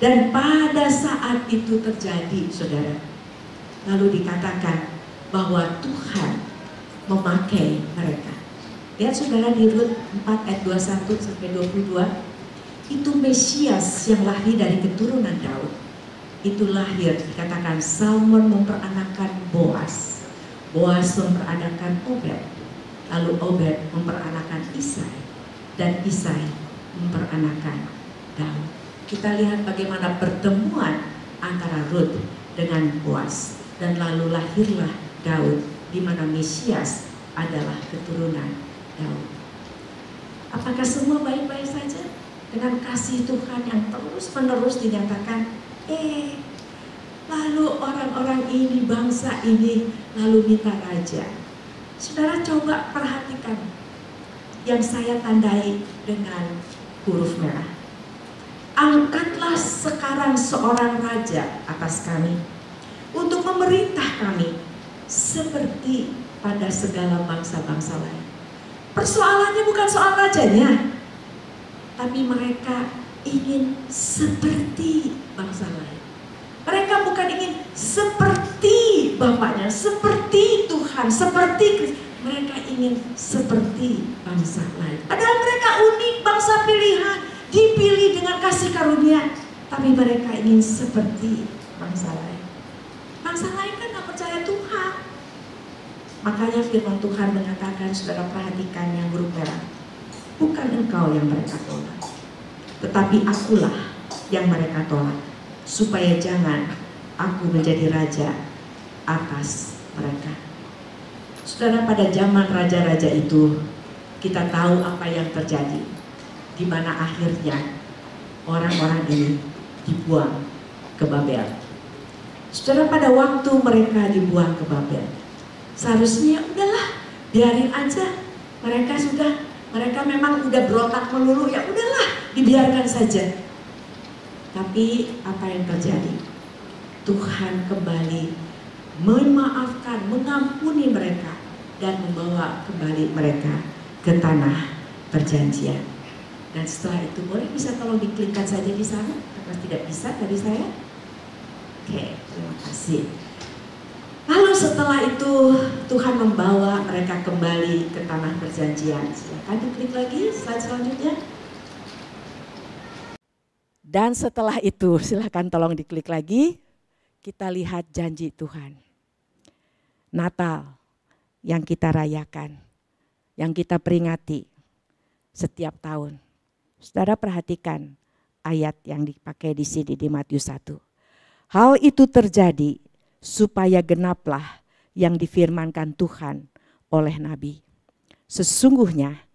Dan pada saat itu terjadi, saudara, lalu dikatakan bahwa Tuhan memakai mereka. Lihat saudara di Rut 4 ayat 21 sampai 22, itu Mesias yang lahir dari keturunan Daud. Itu lahir, dikatakan Salmon memperanakan Boas, Boas memperanakan Obed, lalu Obed memperanakan Isai, dan Isai memperanakan Daud. Kita lihat bagaimana pertemuan antara Rut dengan Boas, dan lalu lahirlah Daud, di mana Mesias adalah keturunan Daud. Apakah semua baik-baik saja? Dengan kasih Tuhan yang terus-menerus dinyatakan, lalu orang-orang ini, bangsa ini, lalu minta raja. Saudara coba perhatikan yang saya tandai dengan huruf merah. Angkatlah sekarang seorang raja atas kami, untuk memerintah kami, seperti pada segala bangsa-bangsa lain. Persoalannya bukan soal rajanya, tapi mereka ingin seperti bangsa lain. Mereka bukan ingin seperti Bapaknya, seperti Tuhan, seperti Kristus. Mereka ingin seperti bangsa lain. Padahal mereka unik, bangsa pilihan, dipilih dengan kasih karunia. Tapi mereka ingin seperti bangsa lain. Bangsa lain kan gak percaya Tuhan. Makanya firman Tuhan mengatakan, saudara perhatikan yang huruf merah. Bukan engkau yang mereka tolak, tetapi akulah yang mereka tolak, supaya jangan aku menjadi raja atas mereka. Saudara, pada zaman raja-raja itu, kita tahu apa yang terjadi, di mana akhirnya orang-orang ini dibuang ke Babel. Saudara, pada waktu mereka dibuang ke Babel, seharusnya udahlah, biarin aja, mereka memang udah berotak melulu, ya udahlah, dibiarkan saja. Tapi apa yang terjadi? Tuhan kembali memaafkan, mengampuni mereka, dan membawa kembali mereka ke tanah perjanjian. Dan setelah itu, boleh bisa tolong diklikkan saja di sana, karena tidak bisa tadi saya. Oke, terima kasih. Lalu setelah itu Tuhan membawa mereka kembali ke tanah perjanjian. Silakan diklik lagi slide selanjutnya.
Dan setelah itu, silakan tolong diklik lagi. Kita lihat janji Tuhan. Natal yang kita rayakan, yang kita peringati setiap tahun. Saudara perhatikan ayat yang dipakai di sini di Matius 1. Hal itu terjadi supaya genaplah yang difirmankan Tuhan oleh Nabi. Sesungguhnya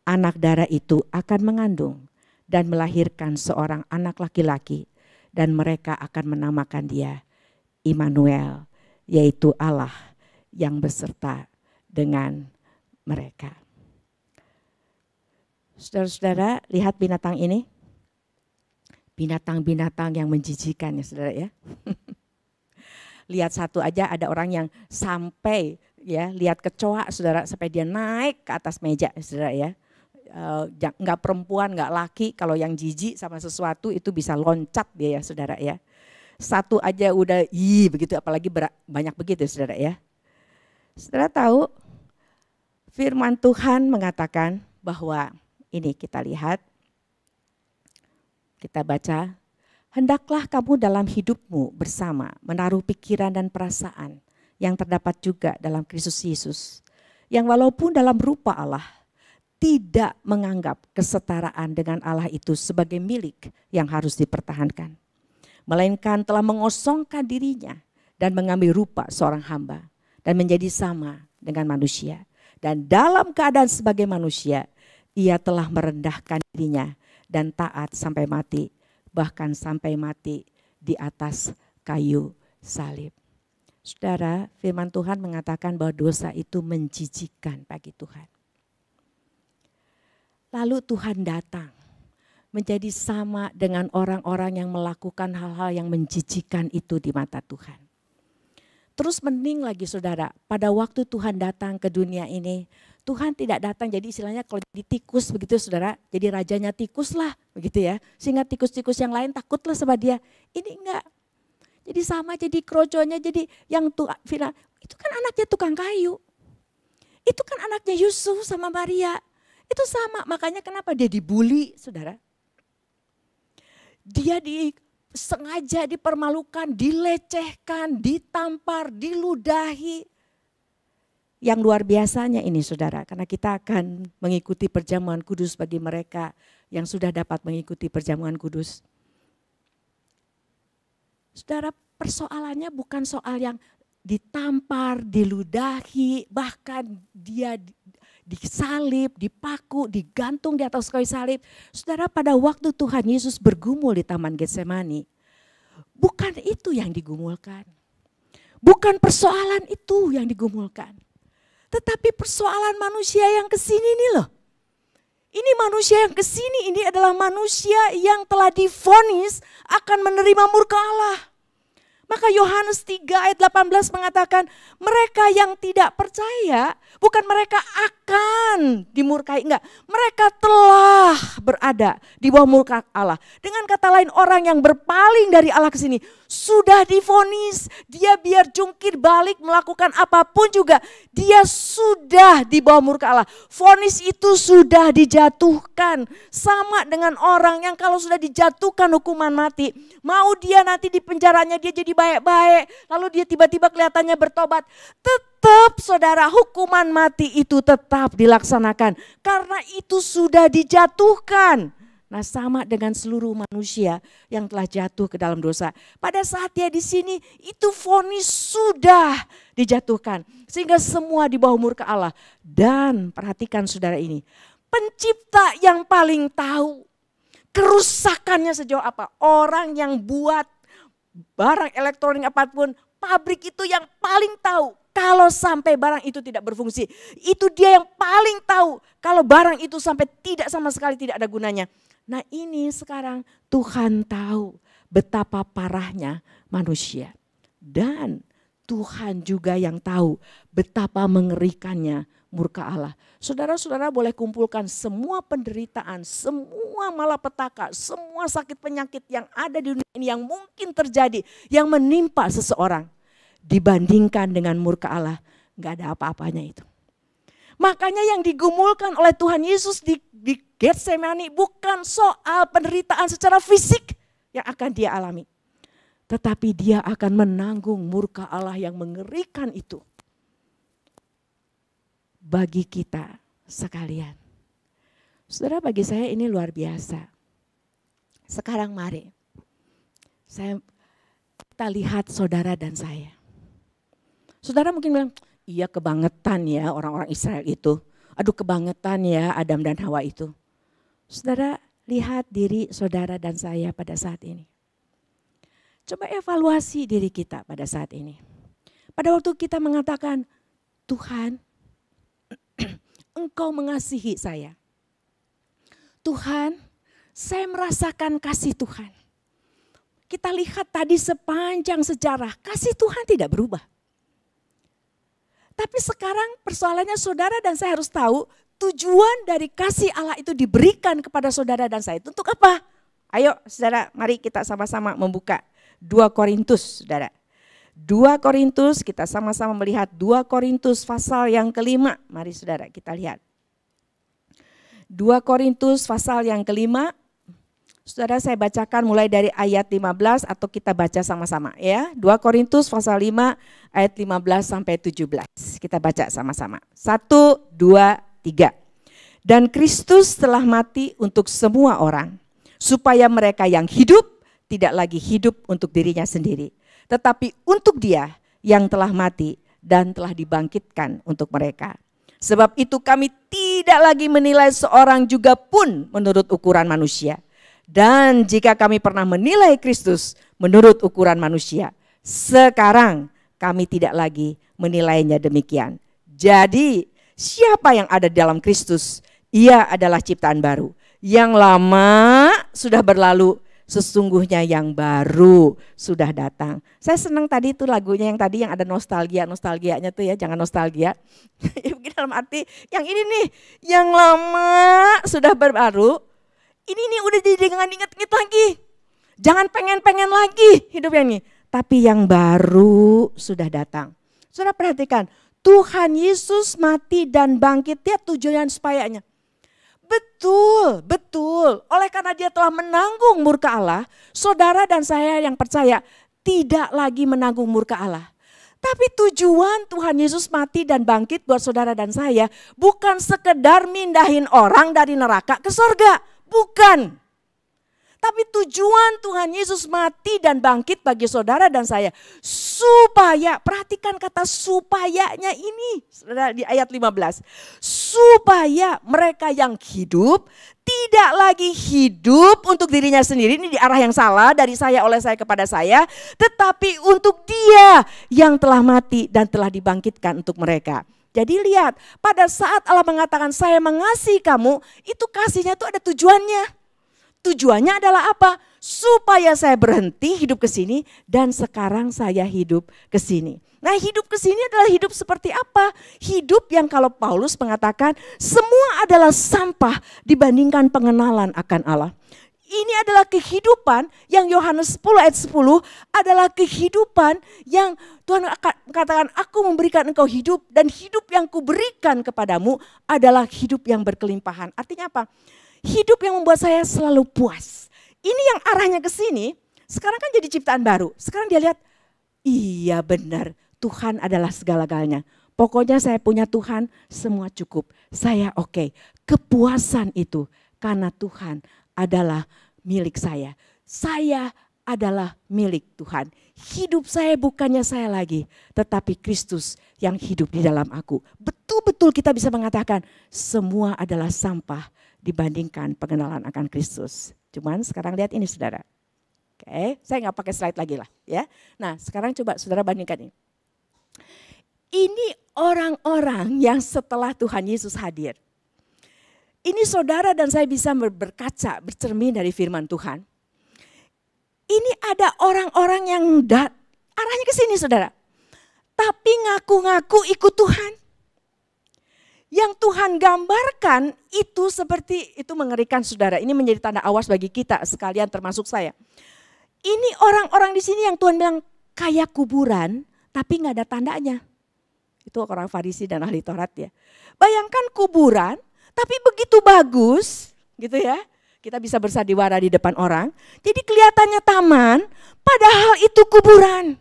anak darah itu akan mengandung dan melahirkan seorang anak laki-laki, dan mereka akan menamakan dia Immanuel, yaitu Allah yang beserta dengan mereka. Saudara-saudara, lihat binatang ini. Binatang-binatang yang menjijikan ya saudara ya. Lihat satu aja, ada orang yang sampai ya lihat kecoa saudara, sampai dia naik ke atas meja saudara ya. Enggak perempuan, enggak laki, kalau yang jijik sama sesuatu itu bisa loncat dia ya saudara ya. Satu aja udah begitu, apalagi banyak begitu saudara ya. Saudara tahu firman Tuhan mengatakan bahwa ini kita lihat, kita baca. Hendaklah kamu dalam hidupmu bersama menaruh pikiran dan perasaan yang terdapat juga dalam Kristus Yesus, yang walaupun dalam rupa Allah tidak menganggap kesetaraan dengan Allah itu sebagai milik yang harus dipertahankan, melainkan telah mengosongkan dirinya dan mengambil rupa seorang hamba dan menjadi sama dengan manusia. Dan dalam keadaan sebagai manusia, ia telah merendahkan dirinya dan taat sampai mati, bahkan sampai mati di atas kayu salib. Saudara, firman Tuhan mengatakan bahwa dosa itu menjijikkan bagi Tuhan. Lalu Tuhan datang menjadi sama dengan orang-orang yang melakukan hal-hal yang menjijikkan itu di mata Tuhan. Terus mending lagi saudara, pada waktu Tuhan datang ke dunia ini, Tuhan tidak datang jadi istilahnya kalau jadi tikus begitu saudara, jadi rajanya tikus lah begitu ya. Sehingga tikus-tikus yang lain takutlah sama dia. Ini enggak. Jadi sama jadi kroconya, jadi yang Fira, itu kan anaknya tukang kayu. Itu kan anaknya Yusuf sama Maria. Itu sama, makanya kenapa dia dibully saudara. Dia sengaja dipermalukan, dilecehkan, ditampar, diludahi. Yang luar biasanya ini saudara, karena kita akan mengikuti perjamuan kudus bagi mereka yang sudah dapat mengikuti perjamuan kudus. Saudara, persoalannya bukan soal yang ditampar, diludahi, bahkan dia disalib, dipaku, digantung di atas kayu salib. Saudara, pada waktu Tuhan Yesus bergumul di Taman Getsemani, bukan itu yang digumulkan. Bukan persoalan itu yang digumulkan. Tetapi persoalan manusia yang kesini nih loh. Ini manusia yang kesini ini adalah manusia yang telah divonis akan menerima murka Allah. Maka Yohanes 3 ayat 18 mengatakan mereka yang tidak percaya bukan mereka akan dimurkai, enggak. Mereka telah berada di bawah murka Allah. Dengan kata lain orang yang berpaling dari Allah ke sini sudah divonis, dia biar jungkir balik melakukan apapun juga dia sudah di bawah murka Allah. Vonis itu sudah dijatuhkan. Sama dengan orang yang kalau sudah dijatuhkan hukuman mati, mau dia nanti di penjaranya dia jadi baik-baik, lalu dia tiba-tiba kelihatannya bertobat. Tetap saudara, hukuman mati itu tetap dilaksanakan karena itu sudah dijatuhkan. Nah, sama dengan seluruh manusia yang telah jatuh ke dalam dosa. Pada saat dia di sini itu vonis sudah dijatuhkan sehingga semua di bawah murka Allah. Dan perhatikan saudara ini, pencipta yang paling tahu kerusakannya sejauh apa. Orang yang buat barang elektronik apapun, pabrik itu yang paling tahu kalau sampai barang itu tidak berfungsi. Itu dia yang paling tahu kalau barang itu sampai tidak sama sekali tidak ada gunanya. Nah ini sekarang Tuhan tahu betapa parahnya manusia. Dan Tuhan juga yang tahu betapa mengerikannya murka Allah. Saudara-saudara boleh kumpulkan semua penderitaan, semua malapetaka, semua sakit penyakit yang ada di dunia ini yang mungkin terjadi, yang menimpa seseorang. Dibandingkan dengan murka Allah, gak ada apa-apanya itu. Makanya yang digumulkan oleh Tuhan Yesus di Getsemani bukan soal penderitaan secara fisik yang akan dia alami. Tetapi dia akan menanggung murka Allah yang mengerikan itu. Bagi kita sekalian. Saudara, bagi saya ini luar biasa. Sekarang mari kita lihat saudara dan saya. Saudara mungkin bilang, iya kebangetan ya orang-orang Israel itu. Aduh kebangetan ya Adam dan Hawa itu. Saudara lihat diri saudara dan saya pada saat ini. Coba evaluasi diri kita pada saat ini. Pada waktu kita mengatakan, Tuhan Engkau mengasihi saya. Tuhan, saya merasakan kasih Tuhan. Kita lihat tadi sepanjang sejarah, kasih Tuhan tidak berubah. Tapi sekarang persoalannya saudara dan saya harus tahu tujuan dari kasih Allah itu diberikan kepada saudara dan saya. Untuk apa? Ayo saudara, mari kita sama-sama membuka 2 Korintus saudara. 2 Korintus, kita sama-sama melihat 2 Korintus pasal yang kelima. Mari saudara kita lihat. 2 Korintus pasal yang kelima. Saudara saya bacakan mulai dari ayat 15 atau kita baca sama-sama ya. 2 Korintus pasal 5 ayat 15 sampai 17. Kita baca sama-sama. 1, 2, 3. Dan Kristus telah mati untuk semua orang. Supaya mereka yang hidup tidak lagi hidup untuk dirinya sendiri. Tetapi untuk Dia yang telah mati dan telah dibangkitkan untuk mereka. Sebab itu kami tidak lagi menilai seorang juga pun menurut ukuran manusia. Dan jika kami pernah menilai Kristus menurut ukuran manusia, sekarang kami tidak lagi menilainya demikian. Jadi siapa yang ada dalam Kristus, ia adalah ciptaan baru. Yang lama sudah berlalu, sesungguhnya yang baru sudah datang. Saya senang tadi itu lagunya yang tadi yang ada nostalgianya tuh ya, jangan nostalgia. Dalam arti yang ini nih, yang lama sudah berbaru, ini nih udah jadi jangan inget-inget lagi. Jangan pengen-pengen lagi hidupnya nih, tapi yang baru sudah datang. Saudara perhatikan, Tuhan Yesus mati dan bangkit, dia tujuan supayanya. Betul, betul. Oleh karena dia telah menanggung murka Allah, saudara dan saya yang percaya tidak lagi menanggung murka Allah. Tapi tujuan Tuhan Yesus mati dan bangkit buat saudara dan saya bukan sekedar mindahin orang dari neraka ke surga. Bukan. Tapi tujuan Tuhan Yesus mati dan bangkit bagi saudara dan saya supaya, perhatikan kata supayanya ini di ayat 15. Supaya mereka yang hidup tidak lagi hidup untuk dirinya sendiri, ini di arah yang salah dari saya oleh saya kepada saya, tetapi untuk Dia yang telah mati dan telah dibangkitkan untuk mereka. Jadi lihat, pada saat Allah mengatakan saya mengasihi kamu, itu kasihnya itu ada tujuannya. Tujuannya adalah apa? Supaya saya berhenti hidup ke sini dan sekarang saya hidup ke sini. Nah, hidup ke sini adalah hidup seperti apa? Hidup yang kalau Paulus mengatakan semua adalah sampah dibandingkan pengenalan akan Allah. Ini adalah kehidupan yang Yohanes 10 ayat 10 adalah kehidupan yang Tuhan katakan aku memberikan engkau hidup dan hidup yang kuberikan kepadamu adalah hidup yang berkelimpahan. Artinya apa? Hidup yang membuat saya selalu puas. Ini yang arahnya ke sini, sekarang kan jadi ciptaan baru. Sekarang dia lihat, iya benar, Tuhan adalah segala-galanya. Pokoknya saya punya Tuhan, semua cukup. Saya oke. Kepuasan itu karena Tuhan adalah milik saya. Saya adalah milik Tuhan. Hidup saya bukannya saya lagi, tetapi Kristus yang hidup di dalam aku. Betul-betul kita bisa mengatakan semua adalah sampah dibandingkan pengenalan akan Kristus. Cuman sekarang lihat ini saudara. Oke, saya nggak pakai slide lagi lah ya. Nah sekarang coba saudara bandingkan ini. Ini orang-orang yang setelah Tuhan Yesus hadir. Ini saudara dan saya bisa berkaca, bercermin dari firman Tuhan. Ini ada orang-orang yang arahnya ke sini saudara. Tapi ngaku-ngaku ikut Tuhan. Yang Tuhan gambarkan itu seperti, itu mengerikan saudara. Ini menjadi tanda awas bagi kita sekalian termasuk saya. Ini orang-orang di sini yang Tuhan bilang kayak kuburan tapi gak ada tandanya. Itu orang Farisi dan ahli Taurat ya. Bayangkan kuburan tapi begitu bagus gitu ya. Kita bisa bersandiwara di depan orang. Jadi kelihatannya taman padahal itu kuburan.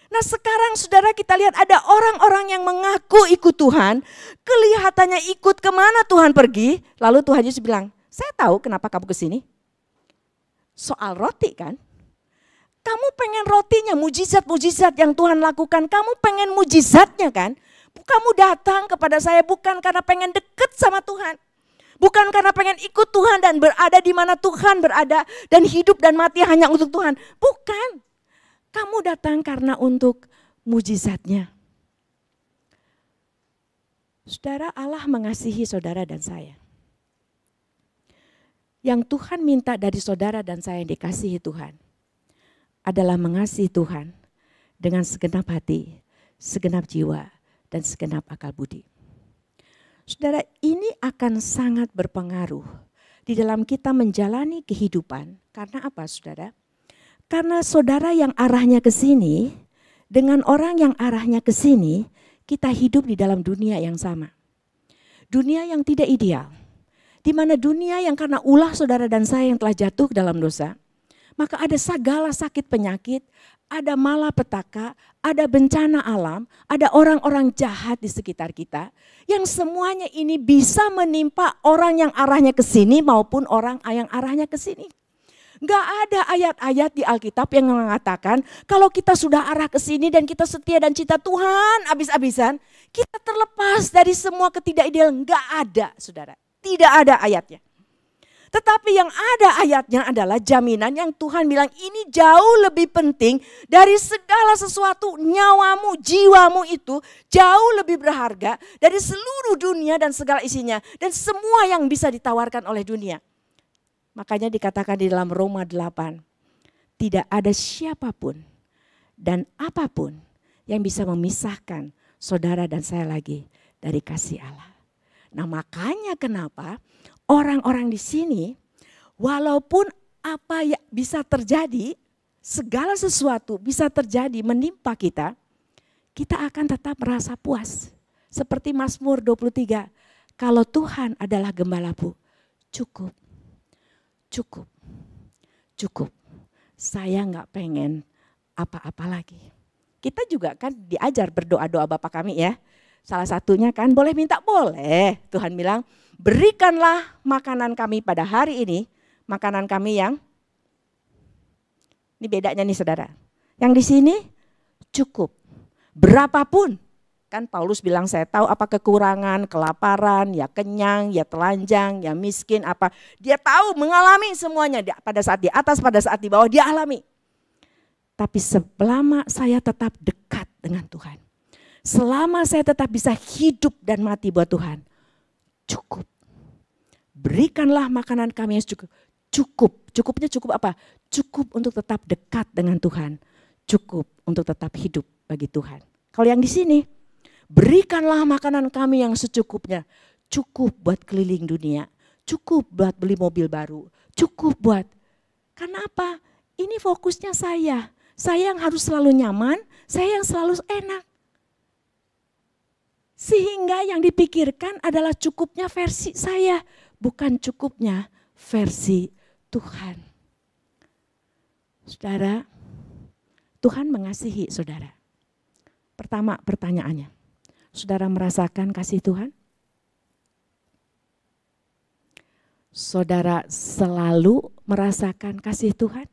Nah sekarang saudara kita lihat ada orang-orang yang mengaku ikut Tuhan, kelihatannya ikut kemana Tuhan pergi, lalu Tuhan Yesus bilang, saya tahu kenapa kamu kesini. Soal roti kan, kamu pengen rotinya, mujizat-mujizat yang Tuhan lakukan, kamu pengen mujizatnya kan. Kamu datang kepada saya bukan karena pengen deket sama Tuhan. Bukan karena pengen ikut Tuhan dan berada di mana Tuhan berada dan hidup dan mati hanya untuk Tuhan. Bukan. Kamu datang karena untuk mujizatnya. Saudara, Allah mengasihi saudara dan saya. Yang Tuhan minta dari saudara dan saya yang dikasihi Tuhan adalah mengasihi Tuhan dengan segenap hati, segenap jiwa, dan segenap akal budi. Saudara, ini akan sangat berpengaruh di dalam kita menjalani kehidupan. Karena apa saudara? Karena saudara yang arahnya ke sini, dengan orang yang arahnya ke sini, kita hidup di dalam dunia yang sama. Dunia yang tidak ideal. Di mana dunia yang karena ulah saudara dan saya yang telah jatuh dalam dosa, maka ada segala sakit penyakit, ada malapetaka, ada bencana alam, ada orang-orang jahat di sekitar kita. Yang semuanya ini bisa menimpa orang yang arahnya ke sini maupun orang yang arahnya ke sini. Gak ada ayat-ayat di Alkitab yang mengatakan kalau kita sudah arah ke sini dan kita setia dan cinta Tuhan habis-habisan, kita terlepas dari semua ketidakidealan. Gak ada saudara, tidak ada ayatnya. Tetapi yang ada ayatnya adalah jaminan yang Tuhan bilang ini jauh lebih penting dari segala sesuatu, nyawamu, jiwamu itu jauh lebih berharga dari seluruh dunia dan segala isinya. Dan semua yang bisa ditawarkan oleh dunia. Makanya dikatakan di dalam Roma 8, tidak ada siapapun dan apapun yang bisa memisahkan saudara dan saya lagi dari kasih Allah. Nah, makanya kenapa orang-orang di sini walaupun apa yang bisa terjadi, segala sesuatu bisa terjadi menimpa kita, kita akan tetap merasa puas. Seperti Mazmur 23, kalau Tuhan adalah gembalaku, cukup, cukup, cukup. Saya nggak pengen apa-apa lagi. Kita juga kan diajar berdoa-doa Bapa kami ya. Salah satunya kan boleh minta, boleh. Tuhan bilang, berikanlah makanan kami pada hari ini, makanan kami yang, ini bedanya nih saudara. Yang di sini cukup, berapapun. Kan Paulus bilang, saya tahu apa kekurangan, kelaparan, ya kenyang, ya telanjang, ya miskin, apa. Dia tahu mengalami semuanya pada saat di atas, pada saat di bawah dia alami. Tapi selama saya tetap dekat dengan Tuhan, selama saya tetap bisa hidup dan mati buat Tuhan, cukup. Berikanlah makanan kami yang cukup. Cukup, cukupnya cukup apa? Cukup untuk tetap dekat dengan Tuhan. Cukup untuk tetap hidup bagi Tuhan. Kalau yang di sini, berikanlah makanan kami yang secukupnya. Cukup buat keliling dunia. Cukup buat beli mobil baru. Cukup buat, karena apa? Ini fokusnya saya. Saya yang harus selalu nyaman, saya yang selalu enak. Sehingga yang dipikirkan adalah cukupnya versi saya, bukan cukupnya versi Tuhan. Saudara, Tuhan mengasihi saudara. Pertama pertanyaannya, saudara merasakan kasih Tuhan? Saudara selalu merasakan kasih Tuhan?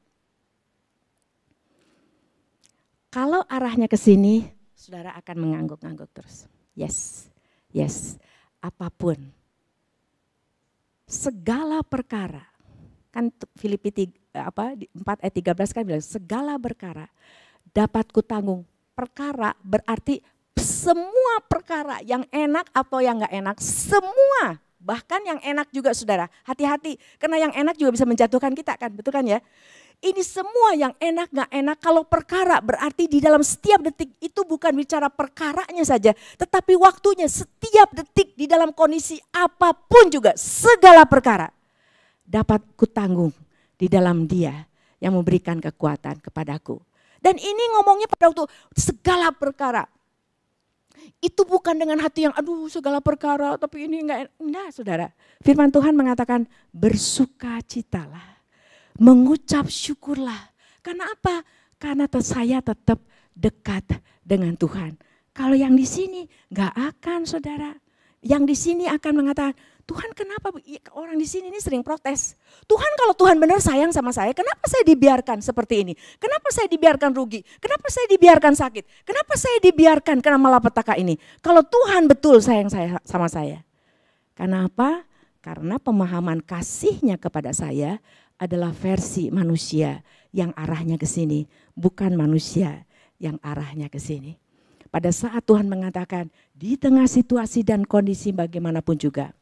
Kalau arahnya ke sini, saudara akan mengangguk-angguk terus. Yes, yes, apapun. Segala perkara. Kan Filipi 4 ayat 13 kan bilang, segala perkara dapat kutanggung. Perkara berarti semua perkara yang enak atau yang gak enak, semua. Bahkan yang enak juga saudara, hati-hati. Karena yang enak juga bisa menjatuhkan kita kan, betul kan ya? Ini semua yang enak gak enak, kalau perkara berarti di dalam setiap detik itu bukan bicara perkaranya saja. Tetapi waktunya setiap detik di dalam kondisi apapun juga, segala perkara dapat kutanggung di dalam Dia yang memberikan kekuatan kepadaku. Dan ini ngomongnya pada waktu segala perkara. Itu bukan dengan hati yang aduh segala perkara tapi ini enggak. Nah saudara, firman Tuhan mengatakan bersukacitalah, mengucap syukurlah. Karena apa? Karena saya tetap dekat dengan Tuhan. Kalau yang di sini enggak akan saudara. Yang di sini akan mengatakan, Tuhan kenapa orang di sini ini sering protes. Tuhan kalau Tuhan benar sayang sama saya, kenapa saya dibiarkan seperti ini? Kenapa saya dibiarkan rugi? Kenapa saya dibiarkan sakit? Kenapa saya dibiarkan kena malapetaka ini? Kalau Tuhan betul sayang sama saya. Karena apa? Karena pemahaman kasihnya kepada saya adalah versi manusia yang arahnya ke sini. Bukan manusia yang arahnya ke sini. Pada saat Tuhan mengatakan di tengah situasi dan kondisi bagaimanapun juga,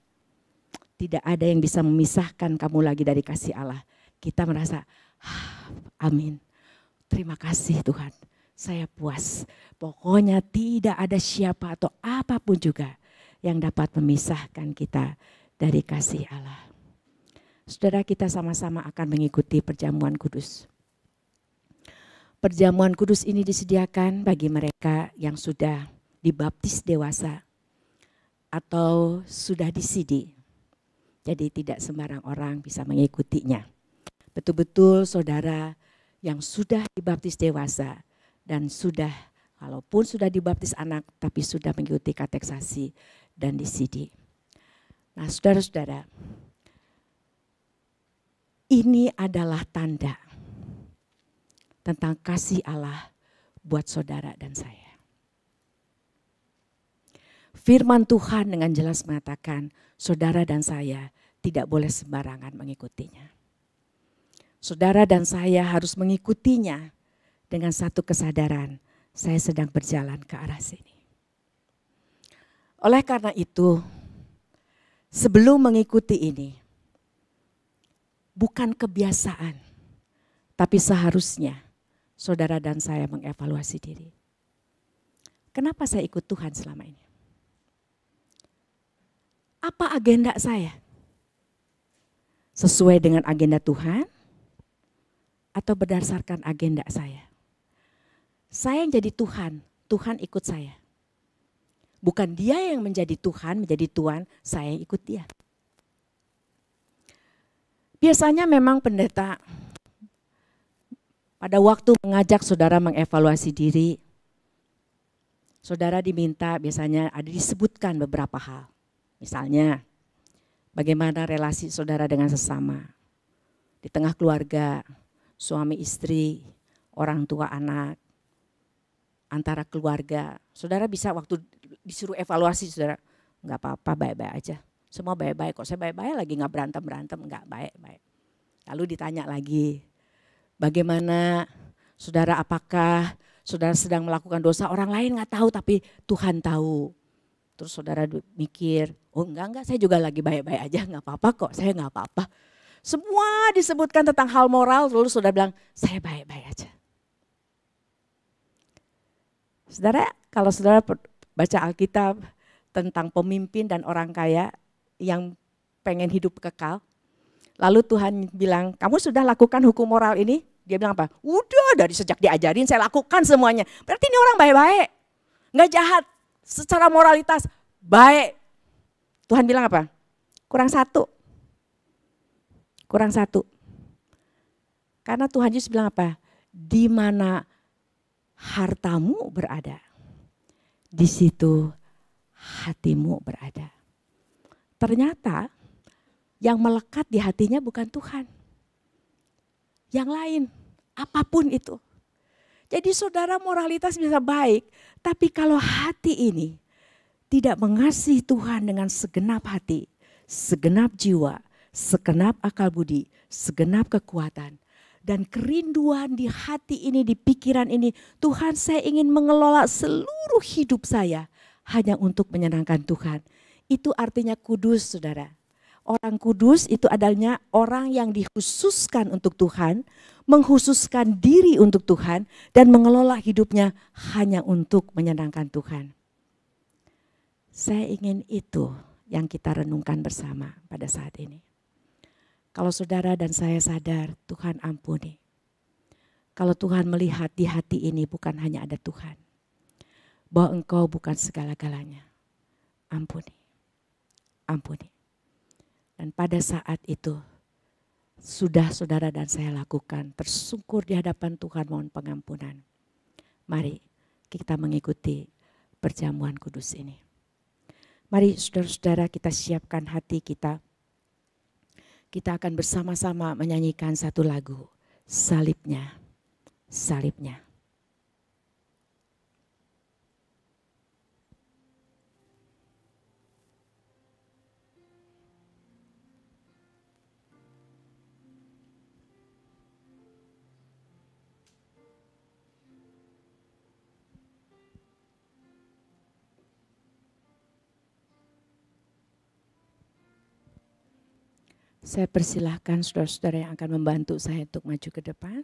tidak ada yang bisa memisahkan kamu lagi dari kasih Allah. Kita merasa, amin. Terima kasih Tuhan, saya puas. Pokoknya tidak ada siapa atau apapun juga yang dapat memisahkan kita dari kasih Allah. Saudara, kita sama-sama akan mengikuti perjamuan kudus. Perjamuan kudus ini disediakan bagi mereka yang sudah dibaptis dewasa atau sudah disidi. Jadi tidak sembarang orang bisa mengikutinya. Betul-betul saudara yang sudah dibaptis dewasa dan sudah, walaupun sudah dibaptis anak tapi sudah mengikuti kateksasi dan disidi. Nah saudara-saudara, ini adalah tanda tentang kasih Allah buat saudara dan saya. Firman Tuhan dengan jelas mengatakan saudara dan saya tidak boleh sembarangan mengikutinya. Saudara dan saya harus mengikutinya dengan satu kesadaran, saya sedang berjalan ke arah sini. Oleh karena itu, sebelum mengikuti ini, bukan kebiasaan, tapi seharusnya saudara dan saya mengevaluasi diri. Kenapa saya ikut Tuhan selama ini? Apa agenda saya? Sesuai dengan agenda Tuhan atau berdasarkan agenda saya? Saya yang jadi Tuhan, Tuhan ikut saya. Bukan dia yang menjadi Tuhan, menjadi Tuhan, saya yang ikut dia. Biasanya memang pendeta pada waktu mengajak saudara mengevaluasi diri, saudara diminta biasanya ada disebutkan beberapa hal. Misalnya, bagaimana relasi saudara dengan sesama, di tengah keluarga, suami istri, orang tua anak, antara keluarga. Saudara bisa waktu disuruh evaluasi, saudara, nggak apa-apa, baik-baik aja. Semua baik-baik kok, saya baik-baik lagi, nggak berantem-berantem, nggak baik-baik. Lalu ditanya lagi, bagaimana saudara, apakah saudara sedang melakukan dosa, orang lain nggak tahu tapi Tuhan tahu. Terus saudara mikir, oh enggak, saya juga lagi baik-baik aja, nggak apa-apa kok, saya nggak apa-apa. Semua disebutkan tentang hal moral, lalu saudara bilang, saya baik-baik aja. Saudara, kalau saudara baca Alkitab tentang pemimpin dan orang kaya yang pengen hidup kekal, lalu Tuhan bilang, kamu sudah lakukan hukum moral ini? Dia bilang apa? Udah, dari sejak diajarin saya lakukan semuanya. Berarti ini orang baik-baik, nggak jahat. Secara moralitas baik. Tuhan bilang apa? Kurang satu. Karena Tuhan Yesus bilang apa? Di mana hartamu berada, di situ hatimu berada. Ternyata yang melekat di hatinya bukan Tuhan. Yang lain, apapun itu. Jadi saudara moralitas bisa baik, tapi kalau hati ini tidak mengasihi Tuhan dengan segenap hati, segenap jiwa, segenap akal budi, segenap kekuatan, dan kerinduan di hati ini, di pikiran ini, Tuhan saya ingin mengelola seluruh hidup saya hanya untuk menyenangkan Tuhan. Itu artinya kudus, saudara. Orang kudus itu adalah orang yang dikhususkan untuk Tuhan, mengkhususkan diri untuk Tuhan, dan mengelola hidupnya hanya untuk menyenangkan Tuhan. Saya ingin itu yang kita renungkan bersama pada saat ini. Kalau saudara dan saya sadar, Tuhan ampuni. Kalau Tuhan melihat di hati ini bukan hanya ada Tuhan, bahwa Engkau bukan segala-galanya, ampuni, ampuni. Dan pada saat itu, sudah saudara dan saya lakukan, tersungkur di hadapan Tuhan mohon pengampunan. Mari kita mengikuti perjamuan kudus ini. Mari saudara-saudara kita siapkan hati kita. Kita akan bersama-sama menyanyikan satu lagu, Salibnya, Salibnya. Saya persilahkan saudara-saudara yang akan membantu saya untuk maju ke depan.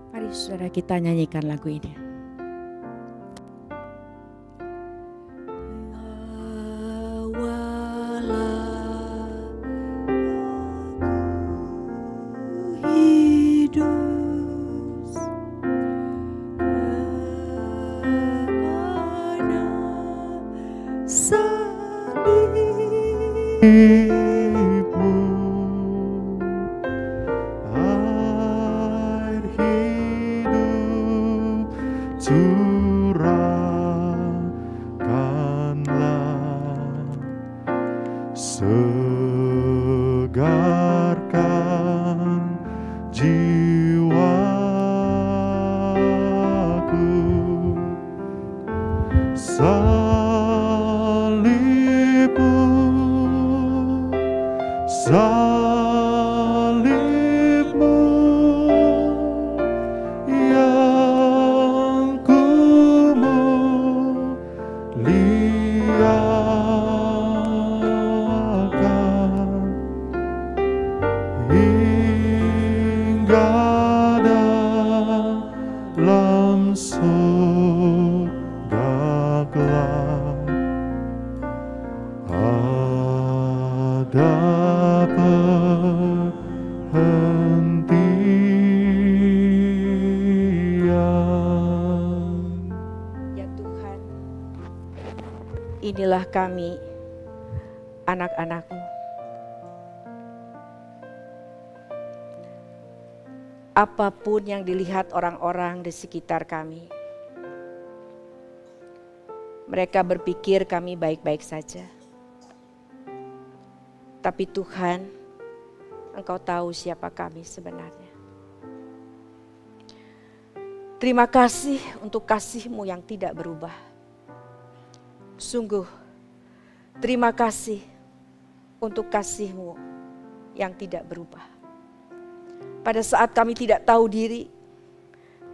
Mari saudara kita nyanyikan lagu ini.
Segarkan jiwaku. salibmu yang ku muliakan hingga dalam surga kelak ada perhentian.
Ya Tuhan, inilah kami, anak-anak-Mu. Apapun yang dilihat orang-orang di sekitar kami, mereka berpikir kami baik-baik saja. Tapi Tuhan, Engkau tahu siapa kami sebenarnya. Terima kasih untuk kasih-Mu yang tidak berubah. Sungguh, terima kasih untuk kasih-Mu yang tidak berubah. Pada saat kami tidak tahu diri,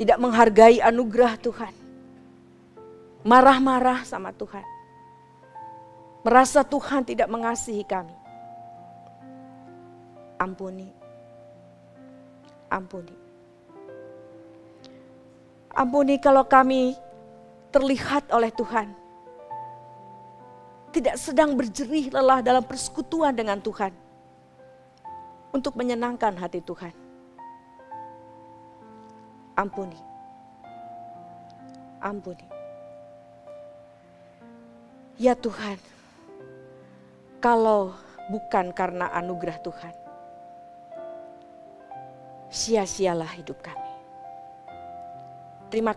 tidak menghargai anugerah Tuhan, marah-marah sama Tuhan, merasa Tuhan tidak mengasihi kami. Ampuni, ampuni. Ampuni kalau kami terlihat oleh Tuhan tidak sedang berjerih lelah dalam persekutuan dengan Tuhan untuk menyenangkan hati Tuhan. Ampuni, ampuni. Ya Tuhan, kalau bukan karena anugerah Tuhan, sia-sialah hidup kami. Terima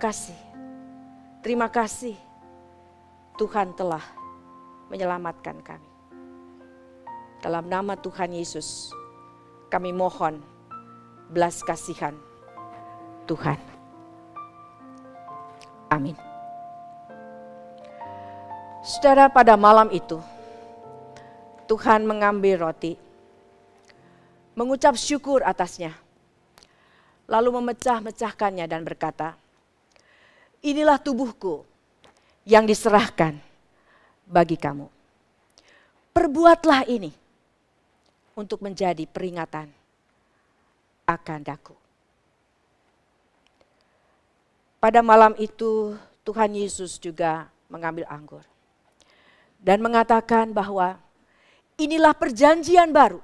kasih Tuhan telah menyelamatkan kami. Dalam nama Tuhan Yesus, kami mohon belas kasihan Tuhan. Amin. Saudara, pada malam itu Tuhan mengambil roti, mengucap syukur atasnya, lalu memecah-mecahkannya dan berkata, "Inilah tubuhku yang diserahkan bagi kamu. Perbuatlah ini untuk menjadi peringatan akan daku." Pada malam itu Tuhan Yesus juga mengambil anggur dan mengatakan bahwa inilah perjanjian baru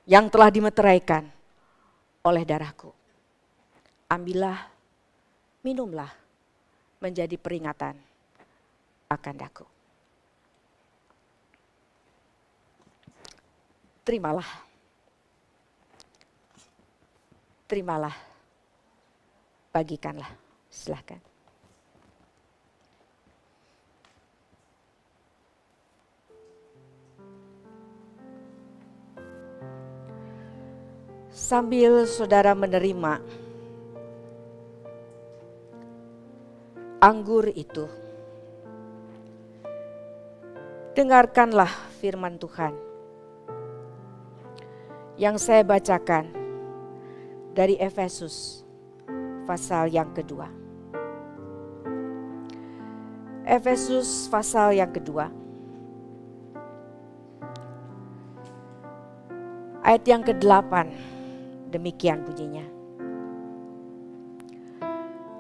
yang telah dimeteraikan oleh darahku. Ambillah, minumlah, menjadi peringatan akan daku. Terimalah, terimalah, bagikanlah. Silakan. Sambil saudara menerima anggur itu, dengarkanlah firman Tuhan yang saya bacakan dari Efesus pasal yang kedua. Efesus pasal yang kedua, ayat yang ke-8, demikian bunyinya.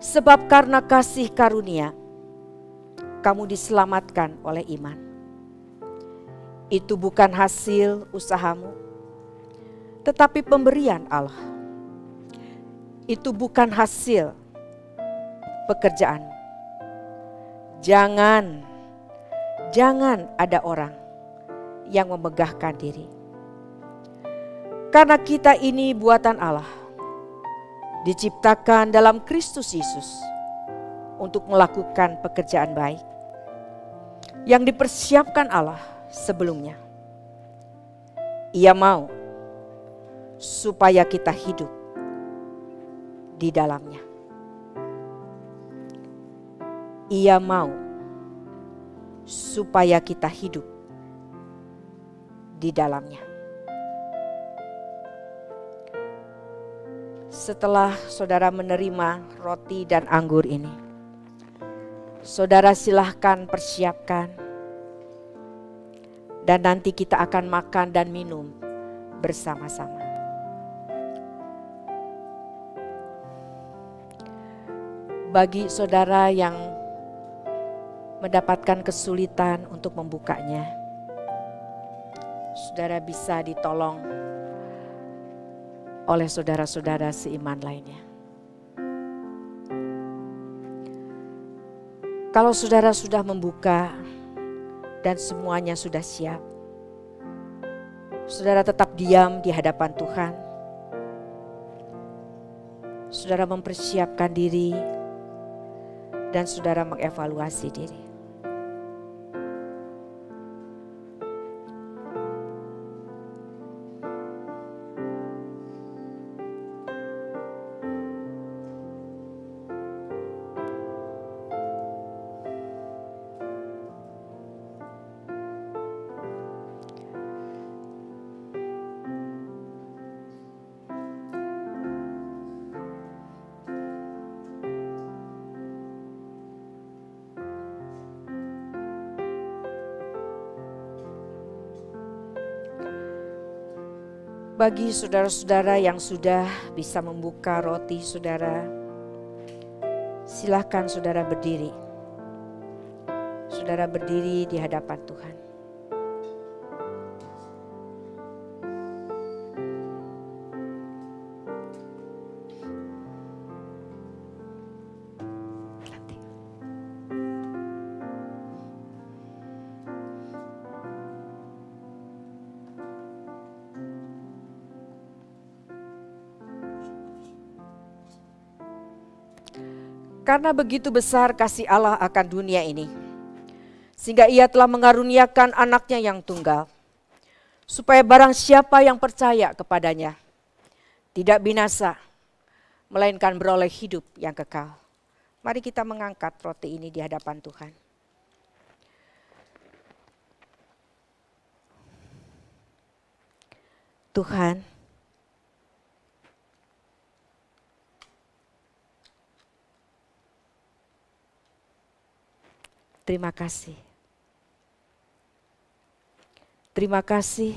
Sebab karena kasih karunia, kamu diselamatkan oleh iman. Itu bukan hasil usahamu, tetapi pemberian Allah. Itu bukan hasil pekerjaanmu. Jangan ada orang yang memegahkan diri. Karena kita ini buatan Allah, diciptakan dalam Kristus Yesus untuk melakukan pekerjaan baik yang dipersiapkan Allah sebelumnya. Ia mau supaya kita hidup di dalamnya. Ia mau supaya kita hidup di dalamnya. Setelah saudara menerima roti dan anggur ini, saudara silahkan persiapkan. Dan nanti kita akan makan dan minum bersama-sama. Bagi saudara yang mendapatkan kesulitan untuk membukanya, saudara bisa ditolong oleh saudara-saudara seiman lainnya. Kalau saudara sudah membuka dan semuanya sudah siap, saudara tetap diam di hadapan Tuhan. Saudara mempersiapkan diri dan saudara mengevaluasi diri. Bagi saudara-saudara yang sudah bisa membuka roti saudara, silakan saudara berdiri. Saudara berdiri di hadapan Tuhan. Karena begitu besar kasih Allah akan dunia ini, sehingga Ia telah mengaruniakan anaknya yang tunggal, supaya barang siapa yang percaya kepadanya tidak binasa, melainkan beroleh hidup yang kekal. Mari kita mengangkat roti ini di hadapan Tuhan. Tuhan, terima kasih. Terima kasih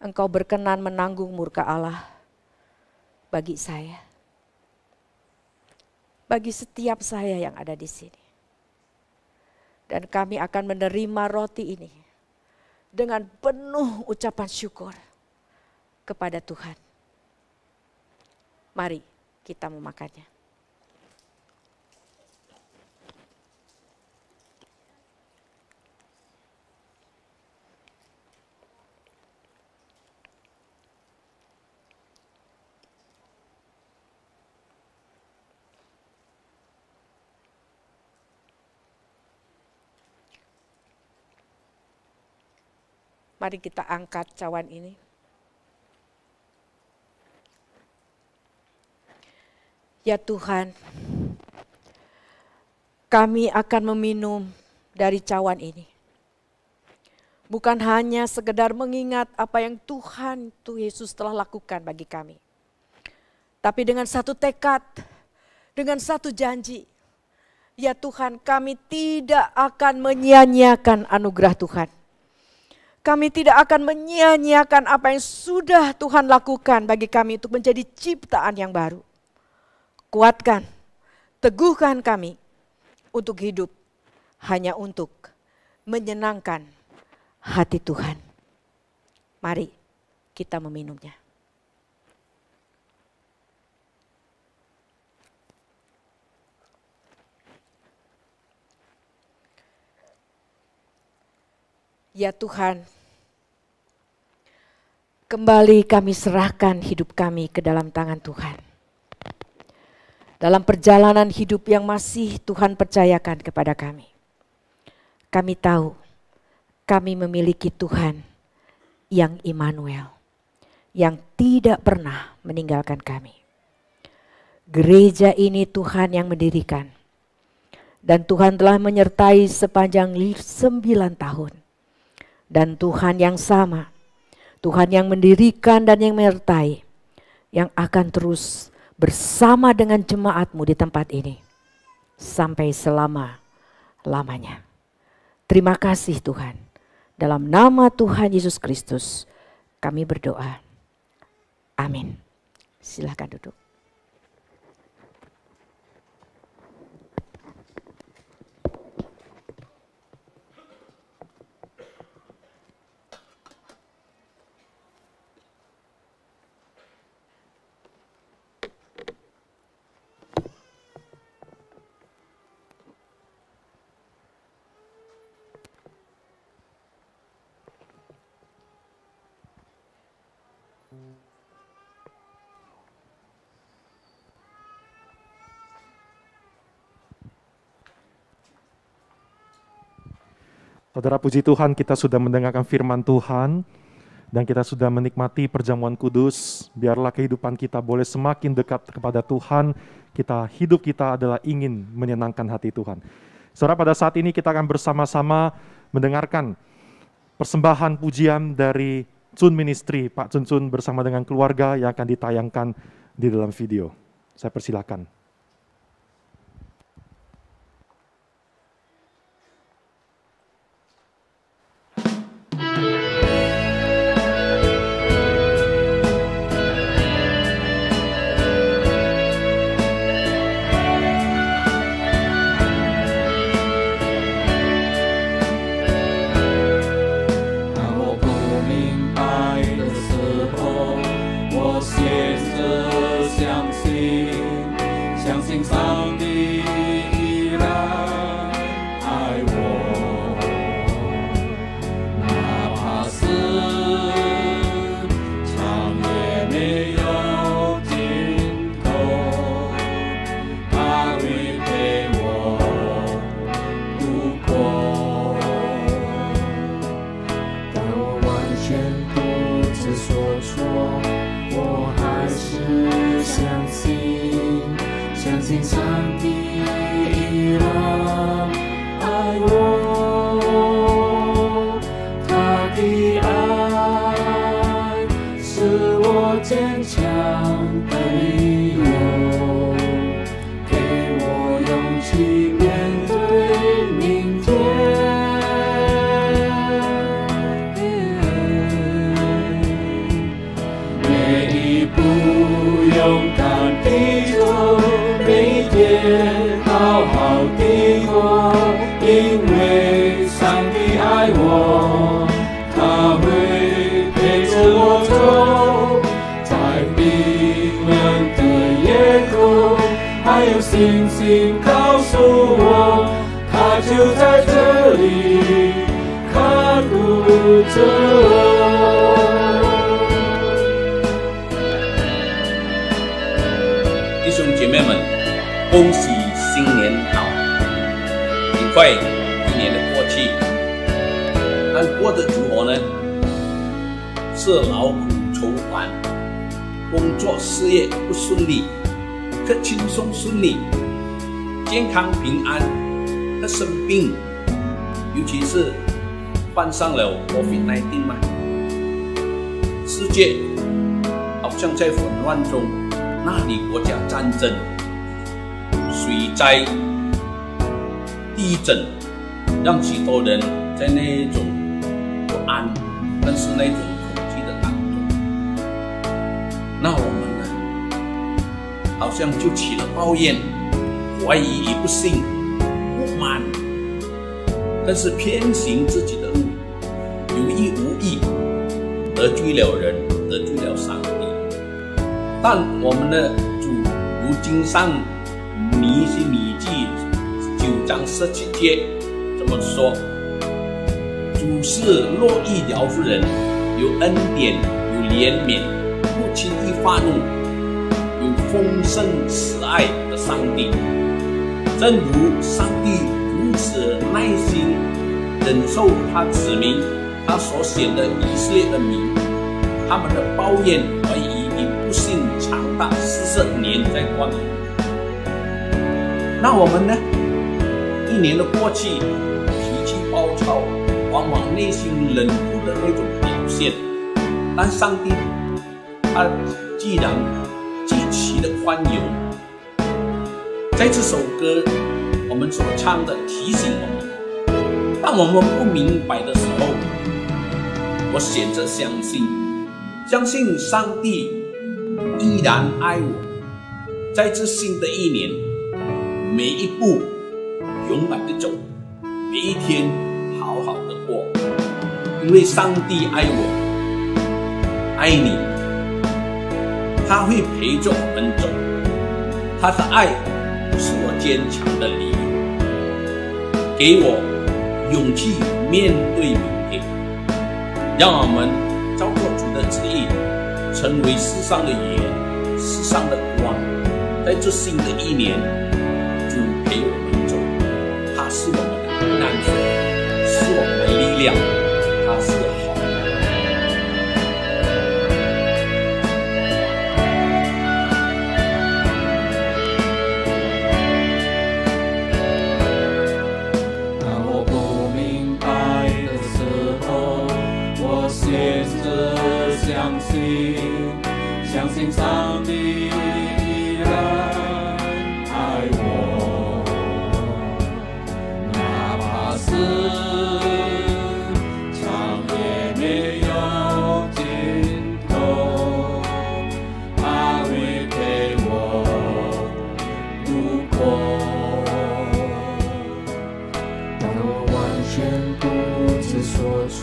Engkau berkenan menanggung murka Allah bagi saya. Bagi setiap saya yang ada di sini. Dan kami akan menerima roti ini dengan penuh ucapan syukur kepada Tuhan. Mari kita memakannya. Mari kita angkat cawan ini. Ya Tuhan, kami akan meminum dari cawan ini. Bukan hanya sekedar mengingat apa yang Tuhan Yesus telah lakukan bagi kami. Tapi dengan satu tekad, dengan satu janji. Ya Tuhan, kami tidak akan menyia-nyiakan anugerah Tuhan. Kami tidak akan menyia-nyiakan apa yang sudah Tuhan lakukan bagi kami untuk menjadi ciptaan yang baru. Kuatkan, teguhkan kami untuk hidup hanya untuk menyenangkan hati Tuhan. Mari kita meminumnya. Ya Tuhan, kembali kami serahkan hidup kami ke dalam tangan Tuhan. Dalam perjalanan hidup yang masih Tuhan percayakan kepada kami. Kami tahu kami memiliki Tuhan yang Immanuel, yang tidak pernah meninggalkan kami. Gereja ini Tuhan yang mendirikan. Dan Tuhan telah menyertai sepanjang 9 tahun. Dan Tuhan yang sama, Tuhan yang mendirikan dan yang menyertai, yang akan terus bersama dengan jemaat-Mu di tempat ini sampai selama-lamanya. Terima kasih Tuhan. Dalam nama Tuhan Yesus Kristus kami berdoa. Amin. Silakan duduk.
Saudara, puji Tuhan, kita sudah mendengarkan firman Tuhan dan kita sudah menikmati perjamuan kudus. Biarlah kehidupan kita boleh semakin dekat kepada Tuhan. Hidup kita adalah ingin menyenangkan hati Tuhan. Saudara, pada saat ini kita akan bersama-sama mendengarkan persembahan pujian dari Chun Ministry, Pak Chun Chun bersama dengan keluarga yang akan ditayangkan di dalam video. Saya persilakan.
弟兄姐妹们，恭喜新年好！很快一年的过去，但过得如何呢？是劳苦愁烦，工作事业不顺利，可轻松顺利，健康平安，可生病，尤其是患上了 COVID-19 嘛，世界好像在混乱中。那里国家战争、水灾、地震，让许多人在那种不安，但是那种恐惧的当中。那我们呢，好像就起了抱怨、怀疑与不信、不满，但是偏行自己的路，有意无意得罪了人，得罪了上帝。但我们的主如经上尼希米记9章17节这么说：主是乐意饶恕人，有恩典，有怜悯，不轻易发怒，有丰盛慈爱的上帝。正如上帝如此耐心忍受他子民他所选的以色列的民，他们的抱怨、怀疑不幸长达40年在关。那我们呢？一年的过去，脾气暴躁，往往内心冷酷的那种表现。但上帝他
既然极其的宽容。在这首歌我们所唱的提醒我们，当我们不明白的时候，我选择相信上帝依然爱我。在这新的一年，每一步勇敢的走，每一天好好的过，因为上帝爱我，爱你，他会陪着我们走，他的爱是我坚强的理由，给我勇气面对明天。让我们照做主的旨意，成为世上的盐，世上的光。在这新的一年，主陪我们走，他是我们的避难所，是我们的力量，他是好的。
当我不明白的时候，我选择相信上帝依然爱我，哪怕是长夜没有尽头，他会陪我度过。当我完全不知所措，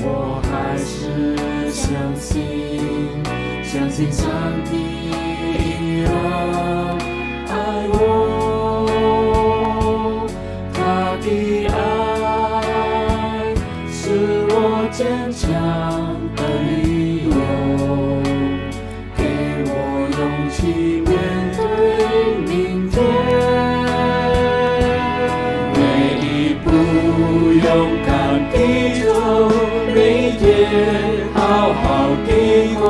我还是相信上帝依然爱我，他的爱是我坚强的理由，给我勇气面对明天，每一步勇敢地走，每一天好好地过。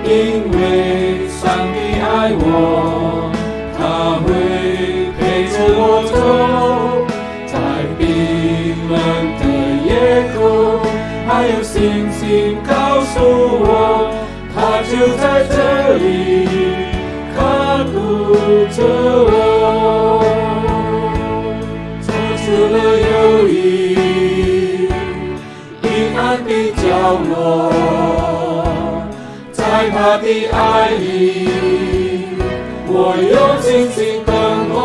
因为上帝爱我，他会陪着我走，在冰冷的夜空，还有星星告诉我，他就在这里看顾着我。走出了忧郁阴暗的角落，在他的爱里，我用信心等候，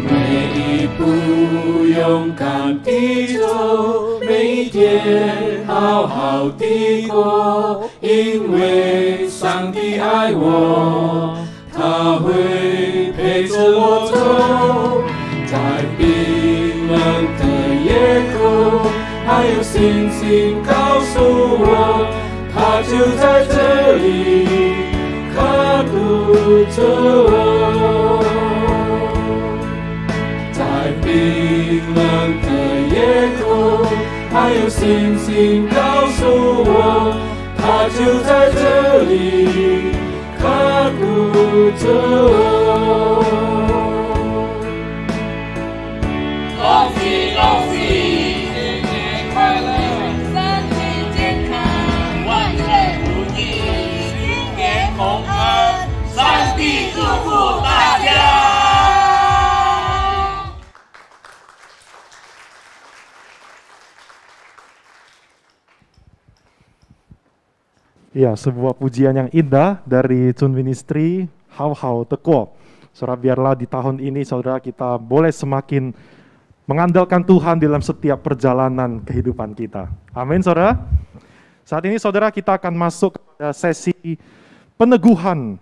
每一步勇敢地走，每一天好好地过，因为上帝爱我，他会陪着我走，在冰冷的夜空，还有星星告诉我，他就在这里看顾着我，在冰冷的夜空，还有星星告诉我，他就在这里看顾着我。恭喜恭喜，新年快乐！洪恩，上帝祝福大家。
Ya, sebuah pujian yang indah dari Tune Ministry, Hau-Hau Teko. Saudara, biarlah di tahun ini saudara kita boleh semakin mengandalkan Tuhan dalam setiap perjalanan kehidupan kita. Amin, saudara. Saat ini saudara kita akan masuk ke sesi peneguhan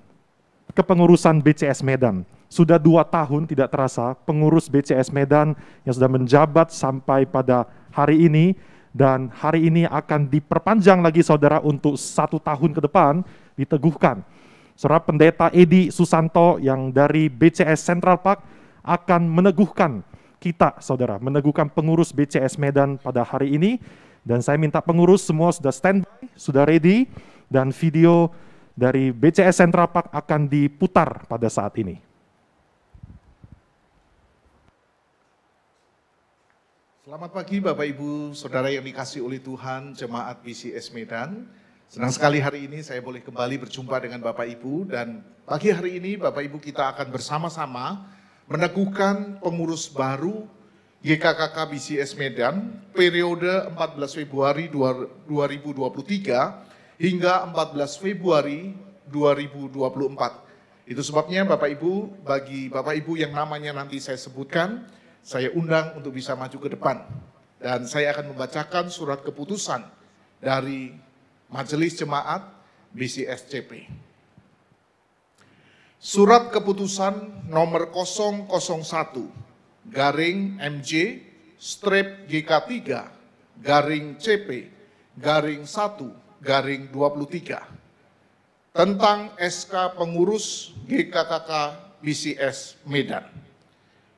kepengurusan BCS Medan. Sudah 2 tahun tidak terasa pengurus BCS Medan yang sudah menjabat sampai pada hari ini, dan hari ini akan diperpanjang lagi saudara untuk 1 tahun ke depan diteguhkan. Saudara, Pendeta Edi Susanto yang dari BCS Central Park akan meneguhkan kita saudara, meneguhkan pengurus BCS Medan pada hari ini, dan saya minta pengurus semua sudah standby, sudah ready, dan video dari BCS Central Park akan diputar pada saat ini.
Selamat pagi Bapak Ibu Saudara yang dikasihi oleh Tuhan, Jemaat BCS Medan. Senang sekali hari ini saya boleh kembali berjumpa dengan Bapak Ibu, dan pagi hari ini Bapak Ibu kita akan bersama-sama meneguhkan pengurus baru GKKK BCS Medan periode 14 Februari 2023 hingga 14 Februari 2024. Itu sebabnya Bapak Ibu, bagi Bapak Ibu yang namanya nanti saya sebutkan, saya undang untuk bisa maju ke depan. Dan saya akan membacakan surat keputusan dari Majelis Jemaat BCSCP. Surat keputusan nomor 001 garing MJ strip GK3 garing CP garing 1 garing 23 tentang SK pengurus GKKK BCS Medan.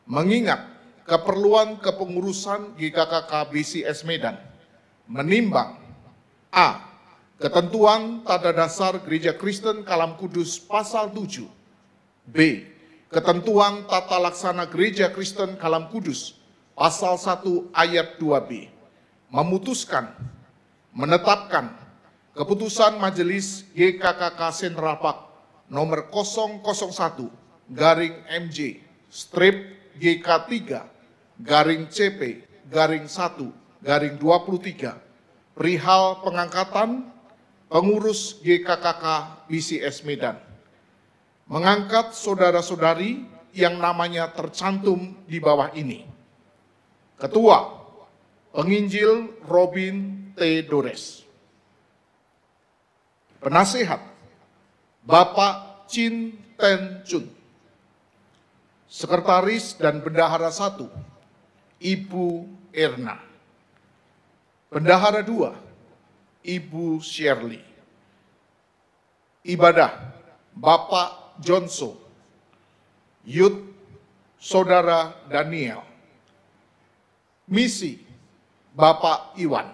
Mengingat keperluan kepengurusan GKKK BCS Medan menimbang A. Ketentuan Tata Dasar Gereja Kristen Kalam Kudus Pasal 7. B. Ketentuan Tata Laksana Gereja Kristen Kalam Kudus Pasal 1 ayat 2b. Memutuskan, menetapkan keputusan Majelis GKKK Sentral Pak nomor 001 garing MJ strip GK3 garing CP garing 1 garing 23 perihal pengangkatan pengurus GKKK BCS Medan, mengangkat saudara-saudari yang namanya tercantum di bawah ini. Ketua, Penginjil Robin T. Dores. Penasehat, Bapak Chin Ten Chun. Sekretaris dan Bendahara 1, Ibu Erna. Bendahara 2, Ibu Shirley. Ibadah, Bapak Johnson. Youth, Saudara Daniel. Misi, Bapak Iwan.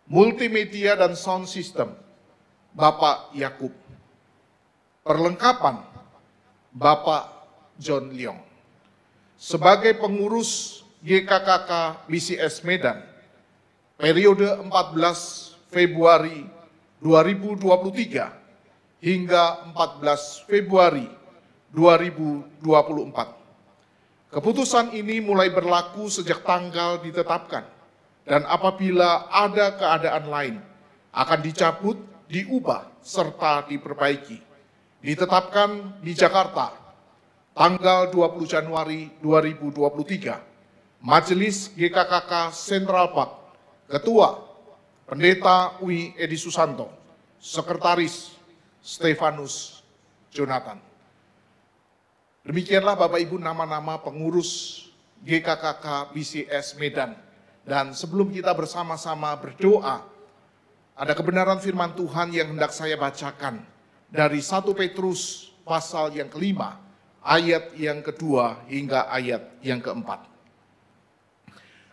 Multimedia dan Sound System, Bapak Yakub. Perlengkapan, Bapak John Leong. Sebagai pengurus GKKK BCS Medan, periode 14 Februari 2023 hingga 14 Februari 2024. Keputusan ini mulai berlaku sejak tanggal ditetapkan, dan apabila ada keadaan lain akan dicabut, diubah, serta diperbaiki. Ditetapkan di Jakarta tanggal 20 Januari 2023, Majelis GKKK Sentral Pak, Ketua Pendeta Wi Edi Susanto, Sekretaris Stefanus Jonathan. Demikianlah Bapak Ibu nama-nama pengurus GKKK BCS Medan. Dan sebelum kita bersama-sama berdoa, ada kebenaran firman Tuhan yang hendak saya bacakan dari 1 Petrus pasal yang kelima, ayat yang kedua hingga ayat yang keempat.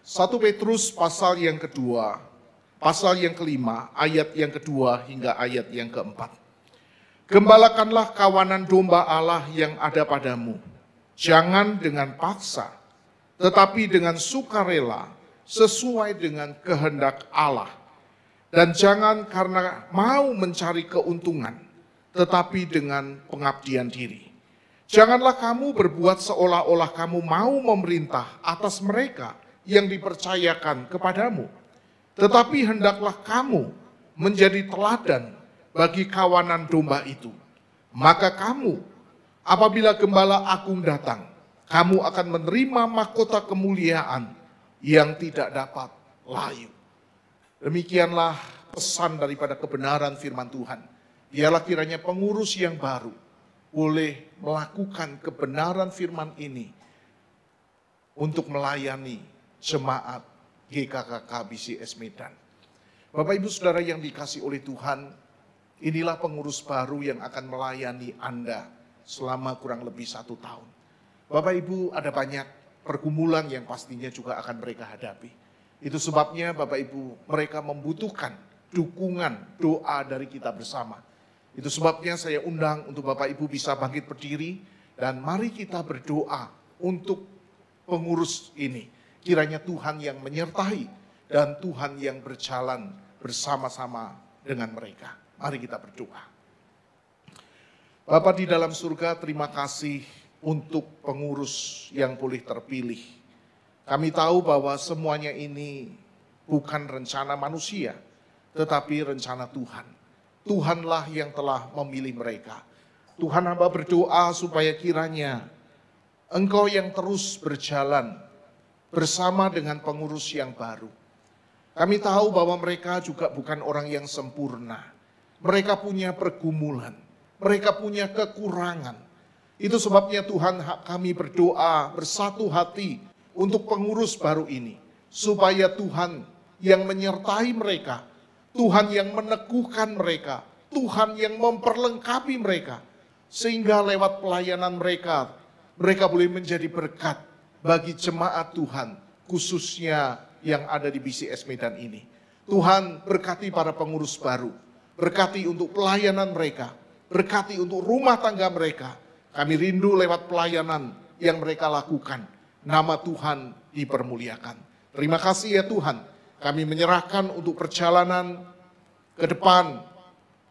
1 Petrus pasal yang kedua, pasal yang kelima, ayat yang kedua hingga ayat yang keempat. Gembalakanlah kawanan domba Allah yang ada padamu, jangan dengan paksa, tetapi dengan sukarela, sesuai dengan kehendak Allah. Dan jangan karena mau mencari keuntungan, tetapi dengan pengabdian diri. Janganlah kamu berbuat seolah-olah kamu mau memerintah atas mereka yang dipercayakan kepadamu. Tetapi hendaklah kamu menjadi teladan bagi kawanan domba itu. Maka kamu, apabila Gembala Agung datang, kamu akan menerima mahkota kemuliaan yang tidak dapat layu. Demikianlah pesan daripada kebenaran firman Tuhan. Biarlah kiranya pengurus yang baru boleh melakukan kebenaran firman ini untuk melayani jemaat GKKK BCS Medan. Bapak Ibu Saudara yang dikasih oleh Tuhan, inilah pengurus baru yang akan melayani Anda selama kurang lebih 1 tahun. Bapak Ibu, ada banyak pergumulan yang pastinya juga akan mereka hadapi. Itu sebabnya Bapak Ibu, mereka membutuhkan dukungan doa dari kita bersama. Itu sebabnya saya undang untuk Bapak Ibu bisa bangkit berdiri, dan mari kita berdoa untuk pengurus ini. Kiranya Tuhan yang menyertai dan Tuhan yang berjalan bersama-sama dengan mereka. Mari kita berdoa. Bapa di dalam surga, terima kasih untuk pengurus yang boleh terpilih. Kami tahu bahwa semuanya ini bukan rencana manusia, tetapi rencana Tuhan. Tuhanlah yang telah memilih mereka. Tuhan, hamba berdoa supaya kiranya Engkau yang terus berjalan bersama dengan pengurus yang baru. Kami tahu bahwa mereka juga bukan orang yang sempurna. Mereka punya pergumulan, mereka punya kekurangan. Itu sebabnya Tuhan, kami berdoa bersatu hati untuk pengurus baru ini. Supaya Tuhan yang menyertai mereka, Tuhan yang meneguhkan mereka, Tuhan yang memperlengkapi mereka. Sehingga lewat pelayanan mereka, mereka boleh menjadi berkat bagi jemaat Tuhan, khususnya yang ada di BCS Medan ini. Tuhan, berkati para pengurus baru, berkati untuk pelayanan mereka, berkati untuk rumah tangga mereka. Kami rindu lewat pelayanan yang mereka lakukan, nama Tuhan dipermuliakan. Terima kasih ya Tuhan, kami menyerahkan untuk perjalanan ke depan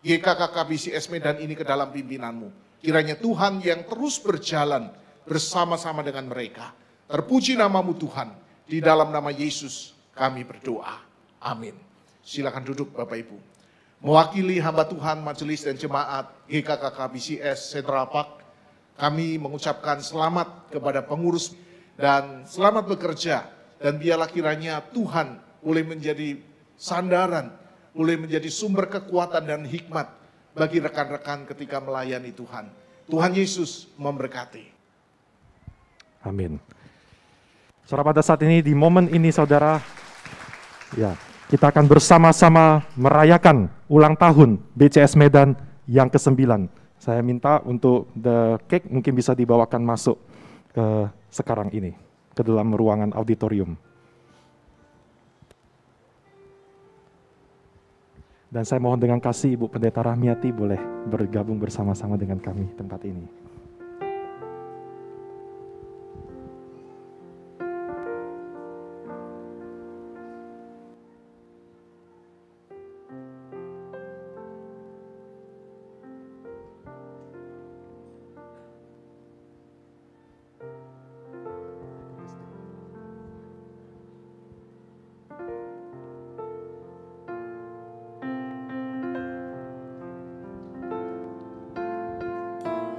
GKKK BCS Medan ini ke dalam pimpinan-Mu. Kiranya Tuhan yang terus berjalan bersama-sama dengan mereka. Terpuji nama-Mu Tuhan, di dalam nama Yesus kami berdoa. Amin. Silakan duduk Bapak Ibu. Mewakili hamba Tuhan, majelis dan jemaat GKKK BCS Central Park, kami mengucapkan selamat kepada pengurus dan selamat bekerja. Dan biarlah kiranya Tuhan boleh menjadi sandaran, boleh menjadi sumber kekuatan dan hikmat bagi rekan-rekan ketika melayani Tuhan. Tuhan Yesus memberkati.
Amin. Saudara, pada saat ini, di momen ini saudara, ya, kita akan bersama-sama merayakan ulang tahun BCS Medan yang ke-9. Saya minta untuk the cake mungkin bisa dibawakan masuk ke sekarang ini, ke dalam ruangan auditorium. Dan saya mohon dengan kasih Ibu Pendeta Rahmiati boleh bergabung bersama-sama dengan kami di tempat ini.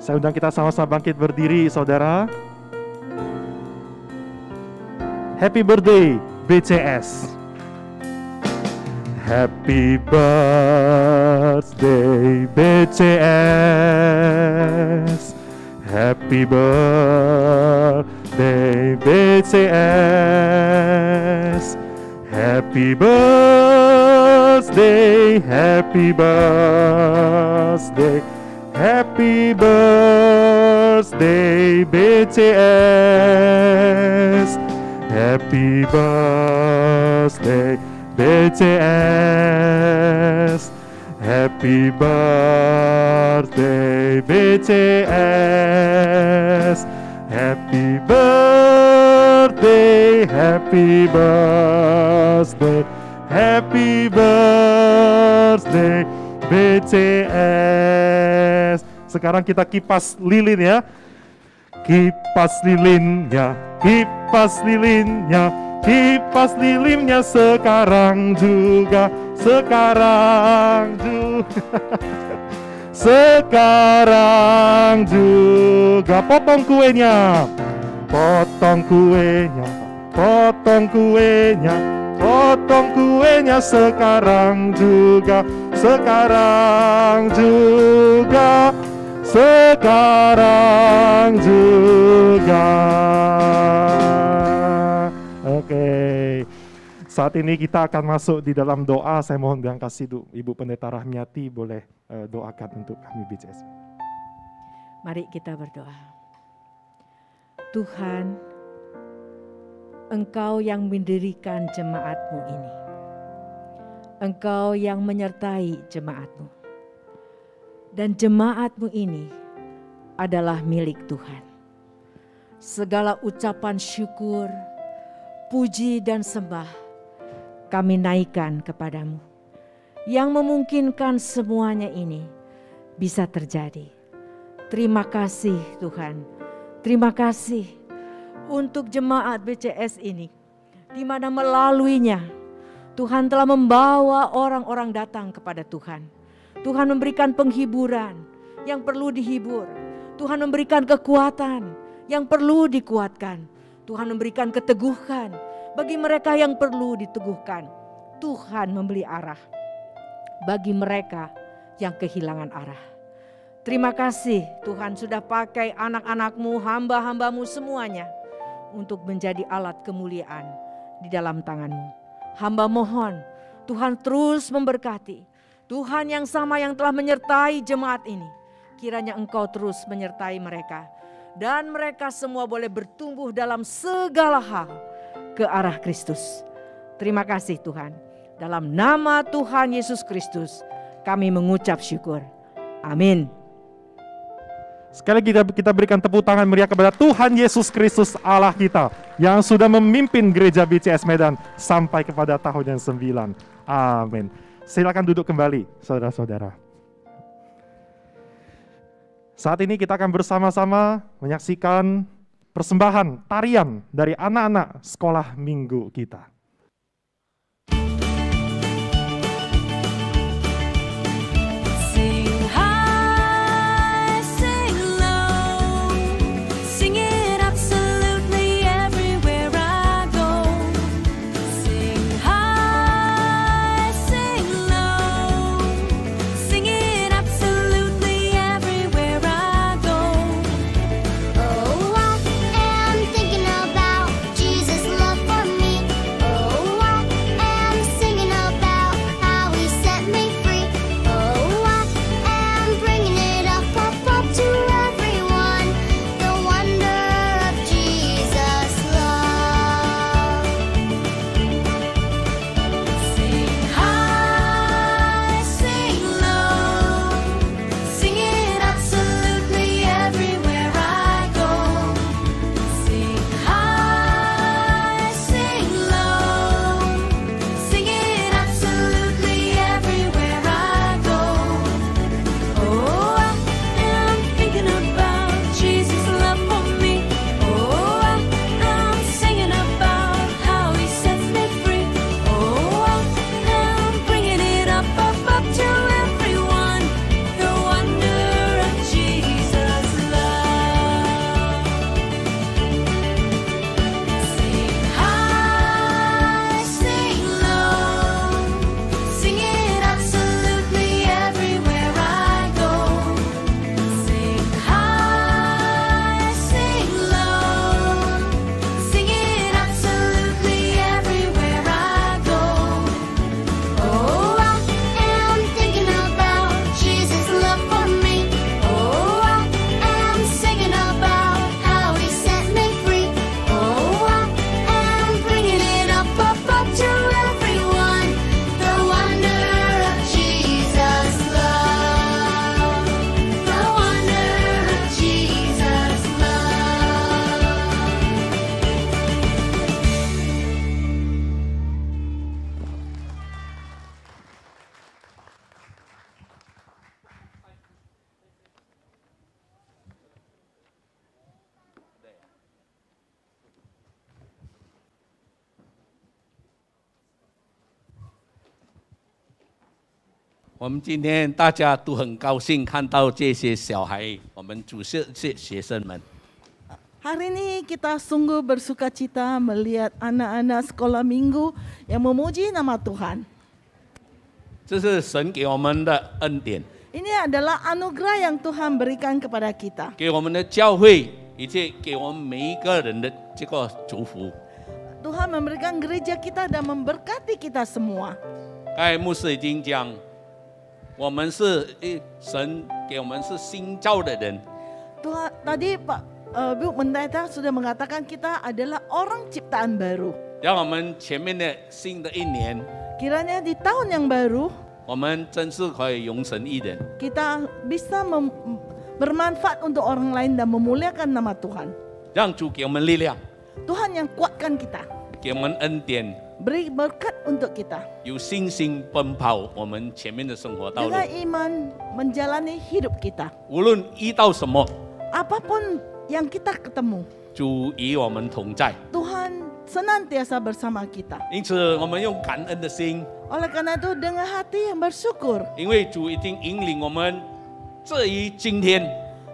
Saya undang kita sama-sama bangkit berdiri, saudara. Happy birthday, BCS. Happy birthday, BCS. Happy birthday, BCS. Happy birthday, happy birthday. Happy birthday BCS. Happy birthday BCS. Happy birthday BCS. Happy birthday, happy birthday, happy birthday BCS. Sekarang kita kipas lilin ya. Kipas lilinnya, kipas lilinnya, kipas lilinnya sekarang juga, sekarang juga. Sekarang juga potong kuenya, potong kuenya, potong kuenya, potong kuenya sekarang juga, sekarang juga, sekarang juga. Oke. Saat ini kita akan masuk di dalam doa. Saya mohon dengan kasih Ibu Pendeta Rahmiati boleh doakan untuk kami BCS.
Mari kita berdoa. Tuhan, Engkau yang mendirikan jemaat-Mu ini. Engkau yang menyertai jemaat-Mu. Dan jemaat-Mu ini adalah milik Tuhan. Segala ucapan syukur, puji dan sembah kami naikkan kepadamu. yang memungkinkan semuanya ini bisa terjadi. Terima kasih Tuhan. Terima kasih untuk jemaat BCS ini, di mana melaluinya Tuhan telah membawa orang-orang datang kepada Tuhan. Tuhan memberikan penghiburan yang perlu dihibur. Tuhan memberikan kekuatan yang perlu dikuatkan. Tuhan memberikan keteguhan bagi mereka yang perlu diteguhkan. Tuhan memberi arah bagi mereka yang kehilangan arah. Terima kasih Tuhan sudah pakai anak-anak-Mu, hamba-hamba-Mu semuanya untuk menjadi alat kemuliaan di dalam tangan-Mu. Hamba mohon Tuhan terus memberkati. Tuhan yang sama yang telah menyertai jemaat ini, kiranya Engkau terus menyertai mereka. Dan mereka semua boleh bertumbuh dalam segala hal ke arah Kristus. Terima kasih Tuhan. Dalam nama Tuhan Yesus Kristus kami mengucap syukur. Amin.
Sekali lagi kita berikan tepuk tangan meriah kepada Tuhan Yesus Kristus Allah kita yang sudah memimpin gereja BCS Medan sampai kepada tahun yang 9. Amin. Silakan duduk kembali saudara-saudara. Saat ini kita akan bersama-sama menyaksikan persembahan tarian dari anak-anak sekolah minggu kita.
我们今天大家都很高兴看到这些小孩，我们主设学生们。
Hari ini kita sungguh bersuka cita melihat anak-anak sekolah minggu yang memuji nama Tuhan.
这是神给我们的恩典，
Ini adalah anugerah yang Tuhan berikan kepada kita.
给我们的教会，以及给我们每一个人的这个祝福。
Tuhan memberikan gereja kita dan memberkati kita semua.
刚才牧师已经讲，我们是神给我们是新造的人，
Tuhan tadi Pak Bu Pendeta sudah mengatakan kita adalah orang ciptaan baru.
让我们前面的新的一年，
Kiranya di tahun yang baru
我们真是可以容神一人。
kita bisa bermanfaat untuk orang lain dan memuliakan nama Tuhan.
让主给我们力量，
Tuhan yang kuatkan kita,
给我们恩典，
beri berkat untuk kita.
有信心奔跑我们前面的生活道路。
Dengan iman menjalani hidup kita.
无论遇到什么，
Apapun yang kita ketemu,
主与我们同在。
Tuhan senantiasa bersama kita.
因此，我们用感恩的心，
Oleh karena itu dengan hati yang bersyukur,
因为主已经引领我们这一今天，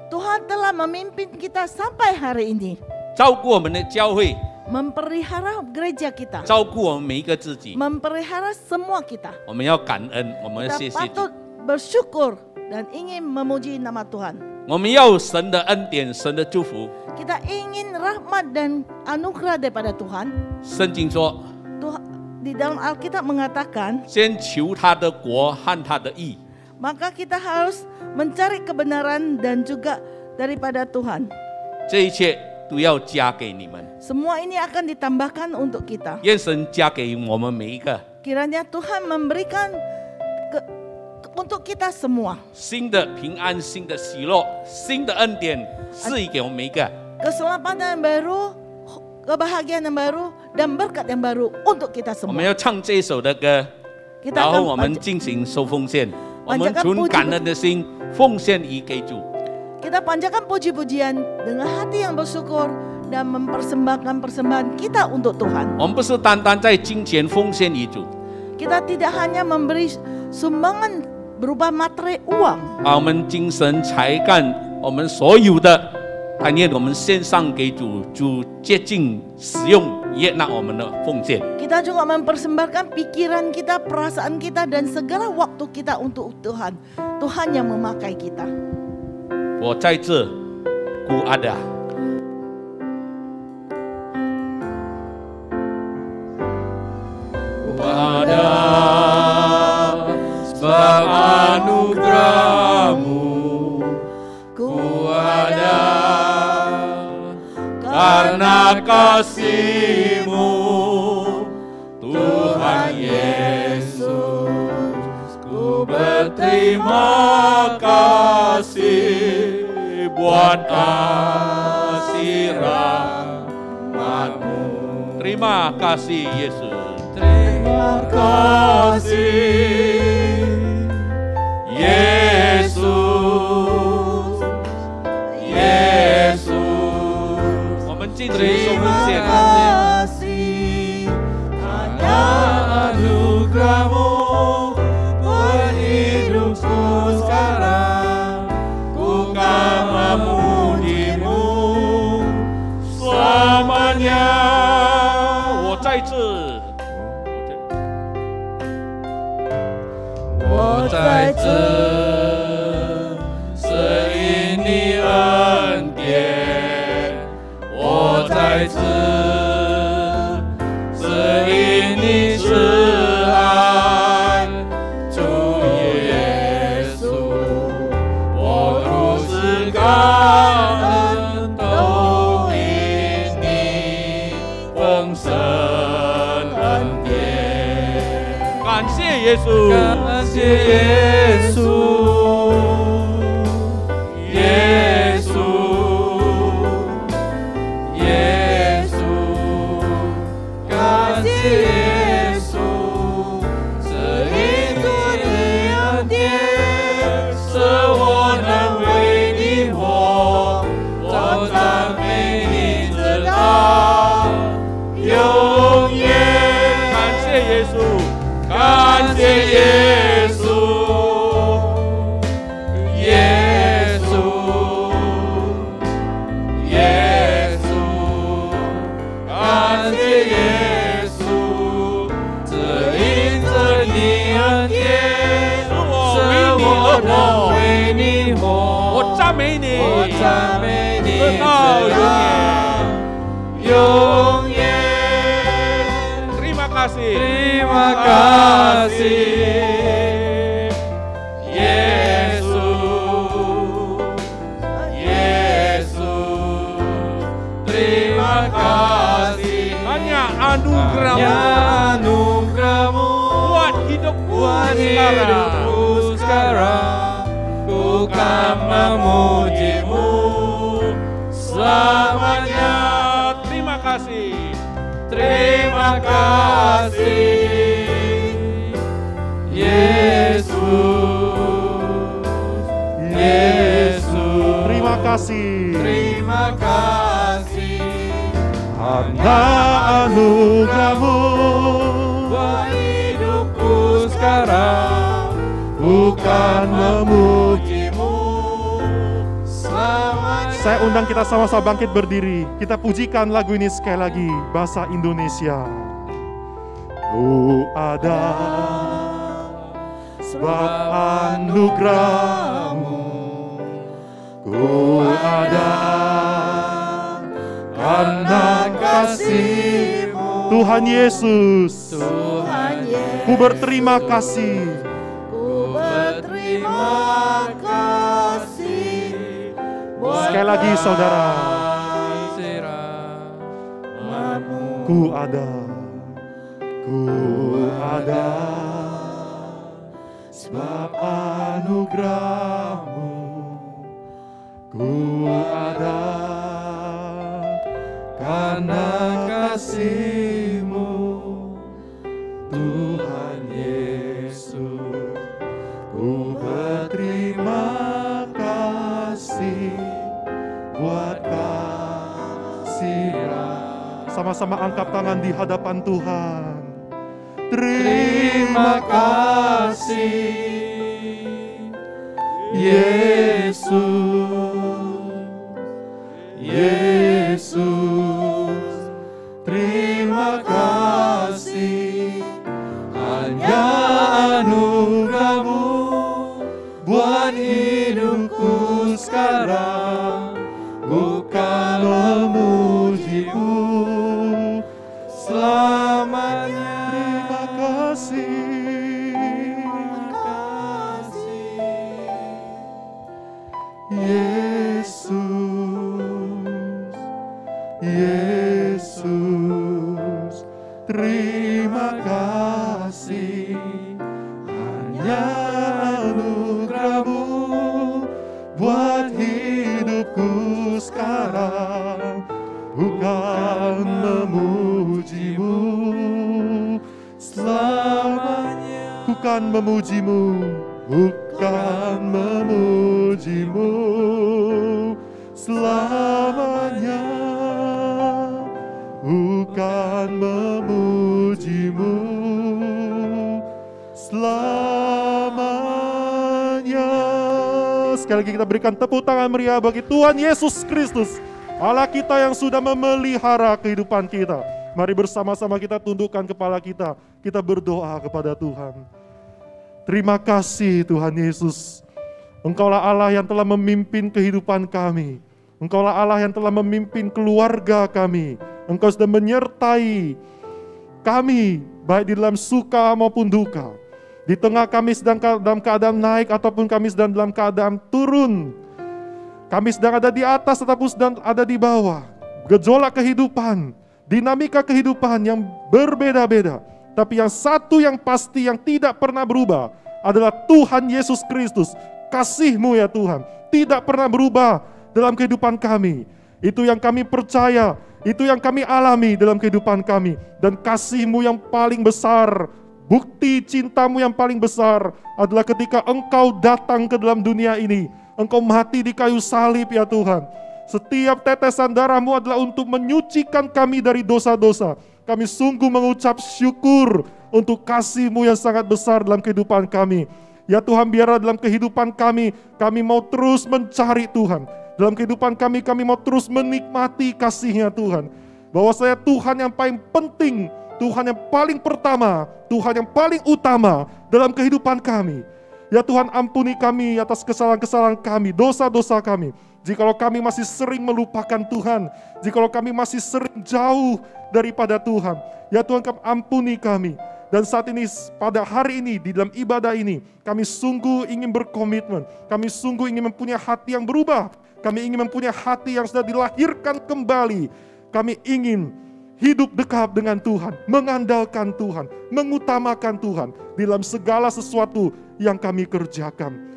Tuhan telah memimpin kita sampai hari ini.
照顾我们的教会，
Memperihara gereja kita.
照顾我们每一个自己。
Memperihara semua kita.
我们要感恩，我们要谢
Kita
谢主
patut，bersyukur dan ingin memuji nama Tuhan.
我们要神的恩典，神的祝福。
Kita ingin rahmat dan anugerah daripada Tuhan.
圣经说，
Di dalam Alkitab mengatakan,
先求他的国和他的义，
maka kita harus mencari kebenaran dan juga daripada Tuhan.
这一切都要加给你们。
Semua ini akan ditambahkan untuk kita.
愿神加给我们每一个
Kiranya Tuhan memberikan untuk kita semua
新的平安、新的喜乐、新的恩典，赐予给我们每一个。
keselamatan yang baru, kebahagiaan yang baru, dan berkat yang baru untuk kita
我们
semua.
要唱这一首的歌，
Kita
然后
akan
我们进行收奉献，我们存感恩的心奉献于给主。
Kita panjatkan puji-pujian dengan hati yang bersyukur dan mempersembahkan persembahan kita untuk Tuhan.
我们不是单单在金钱奉献于主，
Kita tidak hanya memberi sumbangan berupa materi uang,
把我们精神、才干，我们所有的，但愿我们献上给主，主接近使用，悦纳我们的奉献。
kita juga mempersembahkan pikiran kita, perasaan kita, dan segala waktu kita untuk Tuhan. Tuhan yang memakai kita.
我在这，古阿达。
Ada sebab anugerah-Mu, ku ada karena kasih-Mu, Tuhan Yesus. Ku berterima kasih buat kasih rahmat-Mu.
Terima kasih Yesus.
Terima kasih Yesus, Yesus.
我们进行收奉
Terima
献。
kasih karena anugerah-Mu buat hidupku sekarang. Ku kan memuji-Mu selamanya.
我在这。
我在这，是因你恩典；我在这，是因你慈爱。主耶稣，我如此感恩，都因你丰盛恩典。
感谢耶稣。
感谢耶稣，耶稣，耶稣，感谢耶稣，这一座的恩典，使我能为你活，我赞美你直到永远。
感谢耶稣。
感谢耶稣，耶稣，耶稣，感谢耶稣，这因着你恩典，使我能为你活。
我赞美你，
我赞美你，
直到永远。
永远。
Terima kasih.
Terima kasih, Yesus, Yesus. Terima kasih.
Hanya anugerah-Mu buat hidupku
sekarang. Ku kan memuji-Mu selamanya.
Terima kasih.
Terima terima kasih Yesus, Yesus.
Terima kasih.
Terima kasih
Karena anugerah-Mu
buat hidupku sekarang,
bukan memuji-Mu.
selamanya.
Saya undang kita sama-sama bangkit berdiri. Kita pujikan lagu ini sekali lagi, bahasa Indonesia. Ku ada sebab anugerah-Mu. Ku ada karena kasih-Mu. Tuhan Yesus,
Tuhan Yesus,
ku berterima kasih.
ku berterima kasih.
Sekali lagi saudara, ku ada sebab anugerah-Mu. Ku ada karena kasih-Mu. Tuhan Yesus, ku berterima kasih buat kasih-Mu. Sama-sama angkat tangan di hadapan Tuhan. Terima kasih Yesus, Yesus. Terima kasih hanya anugerah-Mu buat hidupku sekarang, bukan memuji-Mu selamanya. Terima kasih, Yesus, Yesus. Terima kasih hanya anugerah-Mu buat hidupku sekarang, bukan memuji-Mu selamanya. Bukan memuji-Mu, bukan memuji-Mu selamanya. Bukan memuji-Mu selamanya. Sekali lagi kita berikan tepuk tangan meriah bagi Tuhan Yesus Kristus, Allah kita yang sudah memelihara kehidupan kita. Mari bersama-sama kita tundukkan kepala kita. Kita berdoa kepada Tuhan. Terima kasih Tuhan Yesus. Engkaulah Allah yang telah memimpin kehidupan kami. Engkaulah Allah yang telah memimpin keluarga kami. Engkau sudah menyertai kami, baik di dalam suka maupun duka. Di tengah kami sedang dalam keadaan naik ataupun kami sedang dalam keadaan turun. Kami sedang ada di atas ataupun sedang ada di bawah. Gejolak kehidupan, dinamika kehidupan yang berbeda-beda. Tapi yang satu yang pasti yang tidak pernah berubah adalah Tuhan Yesus Kristus. Kasih-Mu ya Tuhan tidak pernah berubah dalam kehidupan kami. Itu yang kami percaya, itu yang kami alami dalam kehidupan kami. Dan kasih-Mu yang paling besar, bukti cinta-Mu yang paling besar adalah ketika Engkau datang ke dalam dunia ini. Engkau mati di kayu salib ya Tuhan. Setiap tetesan darah-Mu adalah untuk menyucikan kami dari dosa-dosa. Kami sungguh mengucap syukur untuk kasih-Mu yang sangat besar dalam kehidupan kami. Ya Tuhan, biarlah dalam kehidupan kami mau terus mencari Tuhan. Dalam kehidupan kami mau terus menikmati kasih-Nya Tuhan. Bahwa saya Tuhan yang paling penting, Tuhan yang paling pertama, Tuhan yang paling utama dalam kehidupan kami. Ya Tuhan, ampuni kami atas kesalahan-kesalahan kami, dosa-dosa kami. Jikalau kami masih sering melupakan Tuhan, jikalau kami masih sering jauh daripada Tuhan, ya Tuhan, ampuni kami. Dan saat ini, pada hari ini, di dalam ibadah ini, kami sungguh ingin berkomitmen, kami sungguh ingin mempunyai hati yang berubah, kami ingin mempunyai hati yang sudah dilahirkan kembali. Kami ingin hidup dekat dengan Tuhan, mengandalkan Tuhan, mengutamakan Tuhan di dalam segala sesuatu yang kami kerjakan.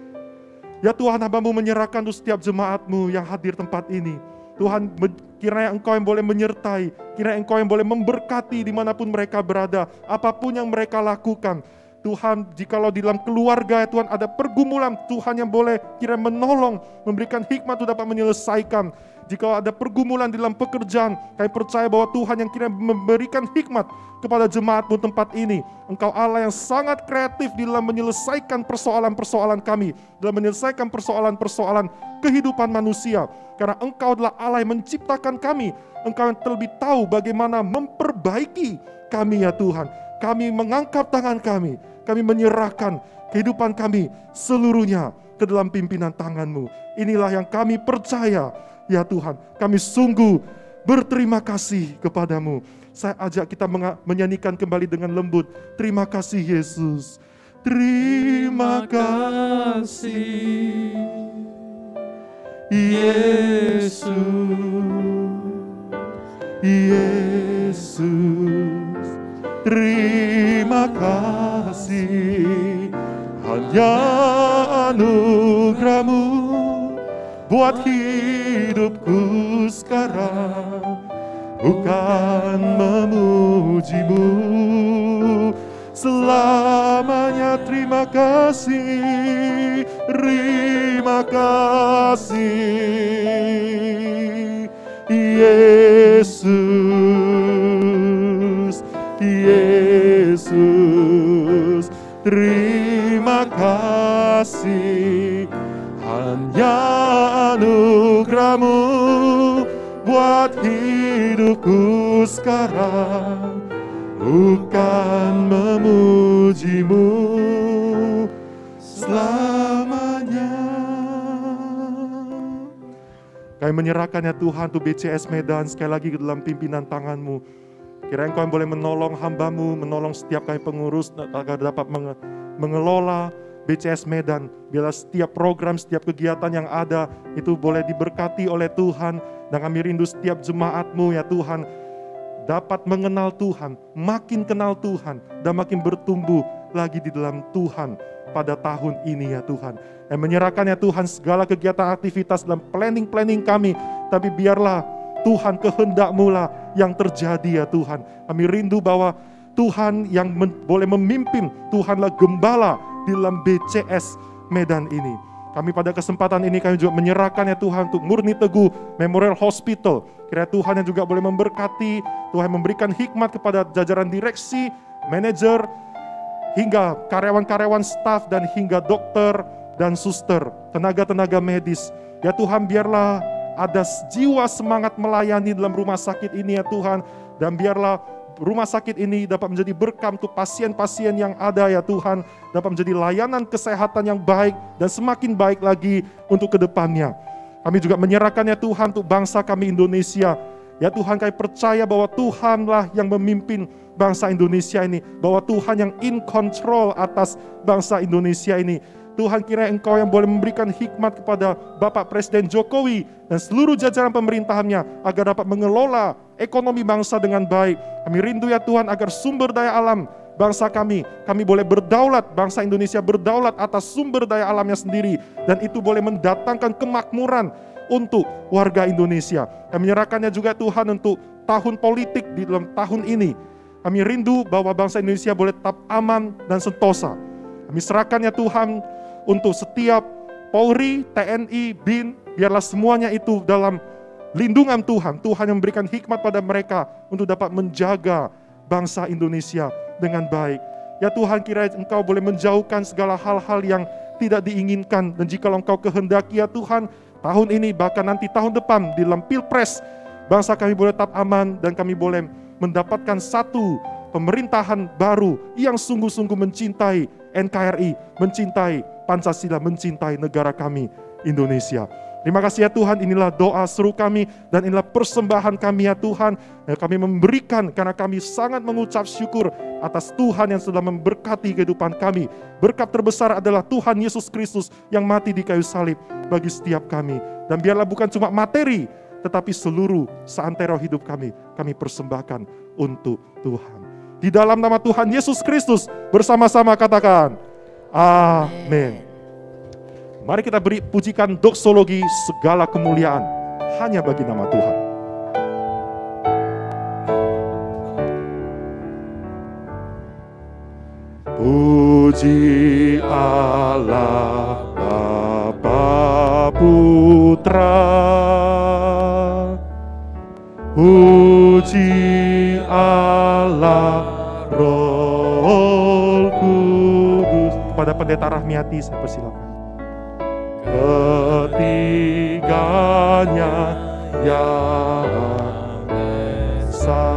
Ya Tuhan, hamba-Mu menyerahkan untuk setiap jemaat-Mu yang hadir tempat ini. Tuhan, kiranya Engkau yang boleh menyertai, kiranya Engkau yang boleh memberkati dimanapun mereka berada, apapun yang mereka lakukan. Tuhan, jikalau di dalam keluarga ya Tuhan ada pergumulan, Tuhan yang boleh kiranya menolong, memberikan hikmat untuk dapat menyelesaikan. Jika ada pergumulan di dalam pekerjaan, kami percaya bahwa Tuhan yang kiranya memberikan hikmat kepada jemaat-Mu tempat ini. Engkau Allah yang sangat kreatif di dalam menyelesaikan persoalan-persoalan kami, dalam menyelesaikan persoalan-persoalan kehidupan manusia. Karena Engkau adalah Allah yang menciptakan kami. Engkau yang terlebih tahu bagaimana memperbaiki kami ya Tuhan. Kami mengangkat tangan kami menyerahkan kehidupan kami seluruhnya ke dalam pimpinan tangan-Mu. Inilah yang kami percaya ya Tuhan. Kami sungguh berterima kasih kepadamu. Saya ajak kita menyanyikan kembali dengan lembut. Terima kasih Yesus. Terima kasih Yesus. Yesus, terima kasih. Hanya anugerah-Mu buat hidupku sekarang, bukan memuji-Mu selamanya. Terima kasih, terima kasih Yesus, Yesus, terima kasih. Hanya anugerah-Mu buat hidupku sekarang, bukan memuji-Mu selamanya. Kami menyerahkan ya Tuhan untuk BCS Medan sekali lagi ke dalam pimpinan tangan-Mu. Kiranya Engkau yang boleh menolong hamba-Mu, menolong setiap kami pengurus agar dapat mengelola BCS Medan. Biarlah setiap program, setiap kegiatan yang ada itu boleh diberkati oleh Tuhan. Dan kami rindu setiap jemaat-Mu ya Tuhan dapat mengenal Tuhan, makin kenal Tuhan, dan makin bertumbuh lagi di dalam Tuhan pada tahun ini ya Tuhan. Dan menyerahkan ya Tuhan segala kegiatan aktivitas dalam planning kami, tapi biarlah Tuhan kehendak-Mu lah yang terjadi ya Tuhan. Kami rindu bahwa Tuhan yang boleh memimpin, Tuhanlah gembala di dalam BCS Medan ini. Kami pada kesempatan ini kami juga menyerahkan ya Tuhan untuk Murni Teguh Memorial Hospital. Kiranya Tuhan yang juga boleh memberkati, Tuhan memberikan hikmat kepada jajaran direksi, manajer, hingga karyawan-karyawan staf dan hingga dokter dan suster, tenaga-tenaga medis. Ya Tuhan, biarlah ada jiwa semangat melayani dalam rumah sakit ini ya Tuhan. Dan biarlah rumah sakit ini dapat menjadi berkat untuk pasien-pasien yang ada ya Tuhan. Dapat menjadi layanan kesehatan yang baik dan semakin baik lagi untuk kedepannya. Kami juga menyerahkan ya Tuhan untuk bangsa kami Indonesia. Ya Tuhan, kami percaya bahwa Tuhanlah yang memimpin bangsa Indonesia ini. Bahwa Tuhan yang in control atas bangsa Indonesia ini. Tuhan, kiranya Engkau yang boleh memberikan hikmat kepada Bapak Presiden Jokowi dan seluruh jajaran pemerintahannya agar dapat mengelola ekonomi bangsa dengan baik. Kami rindu ya Tuhan agar sumber daya alam bangsa kami boleh berdaulat, bangsa Indonesia berdaulat atas sumber daya alamnya sendiri, dan itu boleh mendatangkan kemakmuran untuk warga Indonesia. Kami menyerahkannya juga Tuhan untuk tahun politik di dalam tahun ini. Kami rindu bahwa bangsa Indonesia boleh tetap aman dan sentosa. Kami serahkan ya Tuhan untuk setiap Polri, TNI, BIN, biarlah semuanya itu dalam lindungan Tuhan. Tuhan yang memberikan hikmat pada mereka untuk dapat menjaga bangsa Indonesia dengan baik. Ya Tuhan, kiranya Engkau boleh menjauhkan segala hal-hal yang tidak diinginkan. Dan jika Engkau kehendaki ya Tuhan, tahun ini bahkan nanti tahun depan di dalam Pilpres, bangsa kami boleh tetap aman dan kami boleh mendapatkan satu pemerintahan baru yang sungguh-sungguh mencintai NKRI, mencintai Pancasila, mencintai negara kami Indonesia. Terima kasih ya Tuhan, inilah doa seru kami dan inilah persembahan kami ya Tuhan. Yang kami memberikan karena kami sangat mengucap syukur atas Tuhan yang sudah memberkati kehidupan kami. Berkat terbesar adalah Tuhan Yesus Kristus yang mati di kayu salib bagi setiap kami. Dan biarlah bukan cuma materi, tetapi seluruh seantero hidup kami persembahkan untuk Tuhan. Di dalam nama Tuhan Yesus Kristus bersama-sama katakan, amin. Mari kita beri pujikan doksologi segala kemuliaan. hanya bagi nama Tuhan. Puji Allah Bapa Putra, puji Allah Roh Kudus. Kepada Pendeta Rahmiati saya persilakan. Ketiganya yang esa,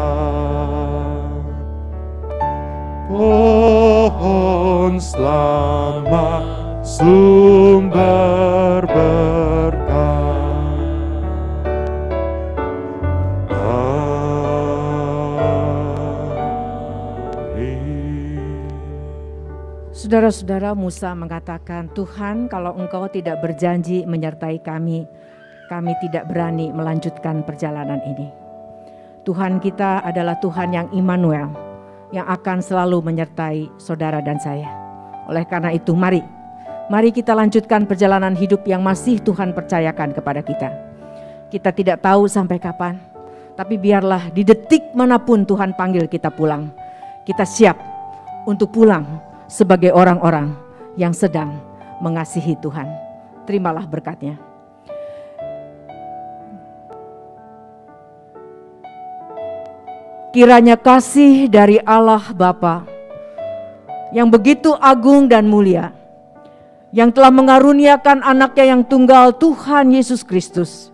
pohon selamat, sumber berkah.
Saudara-saudara, Musa mengatakan, Tuhan, kalau Engkau tidak berjanji menyertai kami, kami tidak berani melanjutkan perjalanan ini. Tuhan kita adalah Tuhan yang Immanuel, yang akan selalu menyertai saudara dan saya. Oleh karena itu, mari kita lanjutkan perjalanan hidup yang masih Tuhan percayakan kepada kita. Kita tidak tahu sampai kapan, tapi biarlah di detik manapun Tuhan panggil kita pulang, kita siap untuk pulang sebagai orang-orang yang sedang mengasihi Tuhan. Terimalah berkat-Nya. Kiranya kasih dari Allah Bapa yang begitu agung dan mulia, yang telah mengaruniakan anaknya yang tunggal, Tuhan Yesus Kristus,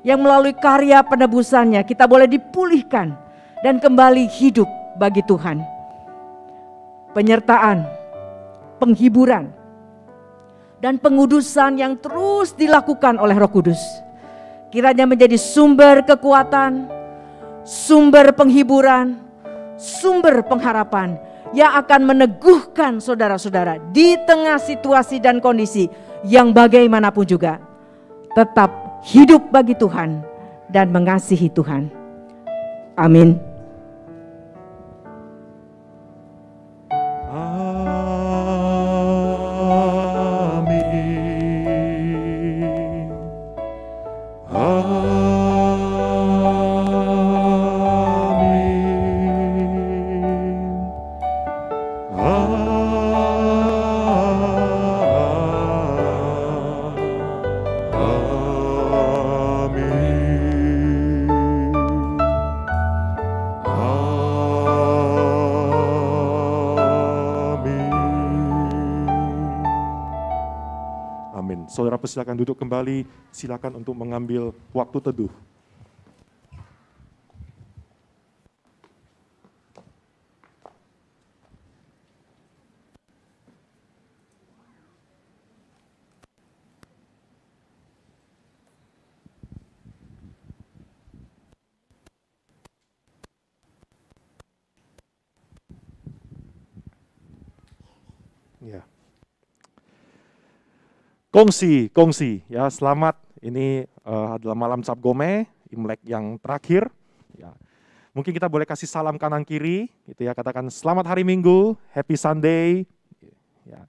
yang melalui karya penebusannya kita boleh dipulihkan dan kembali hidup bagi Tuhan. Penyertaan, penghiburan, dan pengudusan yang terus dilakukan oleh Roh Kudus, kiranya menjadi sumber kekuatan, sumber penghiburan, sumber pengharapan yang akan meneguhkan saudara-saudara di tengah situasi dan kondisi yang bagaimanapun juga tetap hidup bagi Tuhan dan mengasihi Tuhan. Amin.
Saudara silakan duduk kembali, silakan untuk mengambil waktu teduh. Ya. Kongsi ya, selamat. Ini adalah malam Cap Gome, Imlek yang terakhir ya. Mungkin kita boleh kasih salam kanan kiri gitu ya, katakan selamat hari Minggu, happy Sunday ya.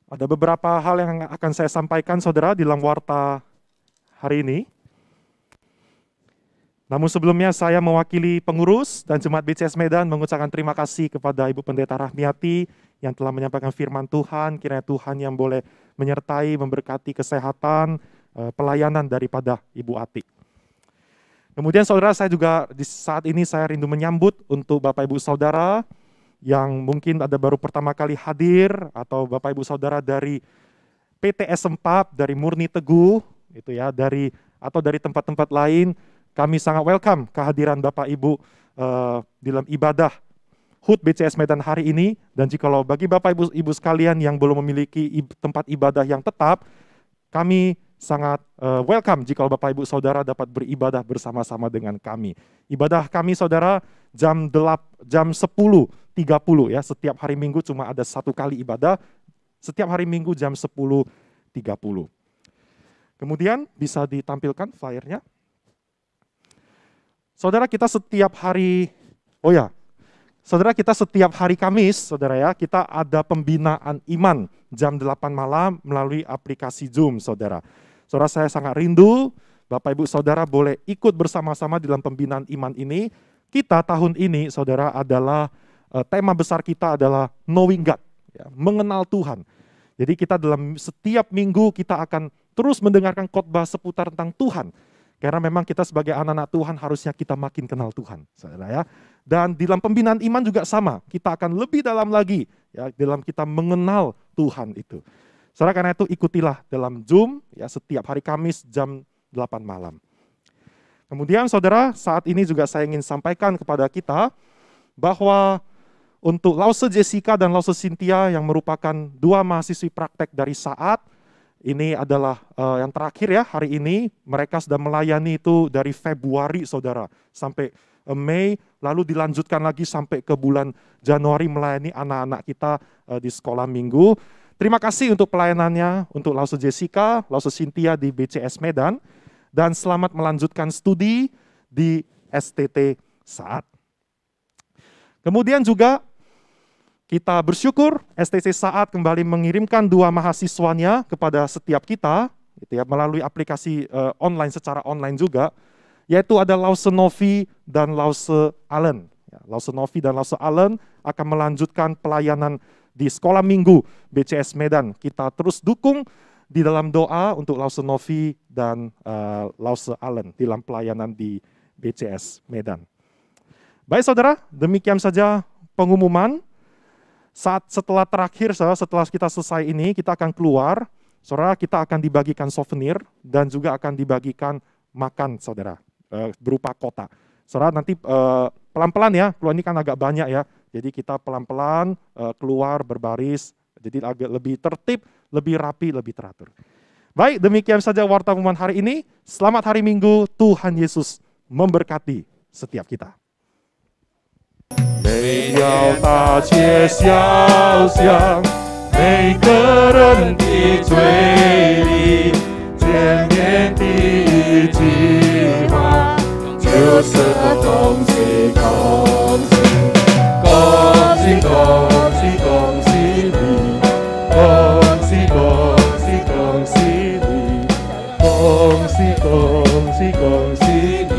Ada beberapa hal yang akan saya sampaikan saudara di dalam warta hari ini. Namun sebelumnya saya mewakili pengurus dan Jemaat BCS Medan mengucapkan terima kasih kepada Ibu Pendeta Rahmiati yang telah menyampaikan firman Tuhan. Kiranya Tuhan yang boleh menyertai, memberkati kesehatan, pelayanan daripada Ibu Ati. Kemudian saudara, saya juga di saat ini saya rindu menyambut untuk Bapak Ibu Saudara yang mungkin ada baru pertama kali hadir, atau Bapak Ibu Saudara dari PTS Sempap, dari Murni Teguh, itu ya, dari tempat-tempat lain. Kami sangat welcome kehadiran Bapak Ibu dalam ibadah HUT BCS Medan hari ini. Dan jikalau bagi Bapak Ibu sekalian yang belum memiliki tempat ibadah yang tetap, kami sangat welcome jikalau Bapak Ibu Saudara dapat beribadah bersama-sama dengan kami. Ibadah kami saudara jam 10.30 ya, setiap hari Minggu cuma ada satu kali ibadah, setiap hari Minggu jam 10.30. Kemudian bisa ditampilkan flyernya. Saudara, kita setiap hari, Saudara, kita setiap hari Kamis, saudara ya, kita ada pembinaan iman jam 8 malam melalui aplikasi Zoom, saudara. Saudara, saya sangat rindu, Bapak Ibu Saudara boleh ikut bersama-sama dalam pembinaan iman ini. Kita tahun ini, saudara, adalah tema besar kita adalah knowing God, ya, mengenal Tuhan. Jadi kita dalam setiap minggu kita akan terus mendengarkan khotbah seputar tentang Tuhan. Karena memang kita sebagai anak-anak Tuhan harusnya kita makin kenal Tuhan, saudara ya. Dan dalam pembinaan iman juga sama, kita akan lebih dalam lagi ya dalam kita mengenal Tuhan itu. Saudara, karena itu ikutilah dalam Zoom ya setiap hari Kamis jam 8 malam. Kemudian saudara, saat ini juga saya ingin sampaikan kepada kita bahwa untuk Lause Jessica dan Lause Cynthia yang merupakan dua mahasiswi praktek dari Saat, ini adalah yang terakhir ya hari ini, mereka sudah melayani itu dari Februari saudara, sampai Mei, lalu dilanjutkan lagi sampai ke bulan Januari melayani anak-anak kita di sekolah minggu. Terima kasih untuk pelayanannya, untuk Lause Jessica, Lause Cynthia di BCS Medan, dan selamat melanjutkan studi di STT Saat. Kemudian juga kita bersyukur STC Saat kembali mengirimkan dua mahasiswanya kepada setiap kita, gitu ya, melalui aplikasi online secara online juga, yaitu ada Lause Novi dan Lause Allen. Ya, Lause Novi dan Lause Allen akan melanjutkan pelayanan di sekolah minggu BCS Medan. Kita terus dukung di dalam doa untuk Lause Novi dan Lause Allen dalam pelayanan di BCS Medan. Baik saudara, demikian saja pengumuman. Setelah terakhir, setelah kita selesai ini, kita akan keluar, saudara, kita akan dibagikan souvenir dan juga akan dibagikan makan, saudara, berupa kotak. Saudara, nanti pelan-pelan ya, keluar ini kan agak banyak ya, jadi kita pelan-pelan keluar berbaris, jadi agak lebih tertib, lebih rapi, lebih teratur. Baik, demikian saja warta pengumuman hari ini. Selamat hari Minggu, Tuhan Yesus memberkati setiap kita.
每条大街小巷，每个人的嘴里，见面第一句话就是恭喜恭喜，恭喜恭喜恭喜你，恭喜恭喜恭喜你，恭喜恭喜恭喜你。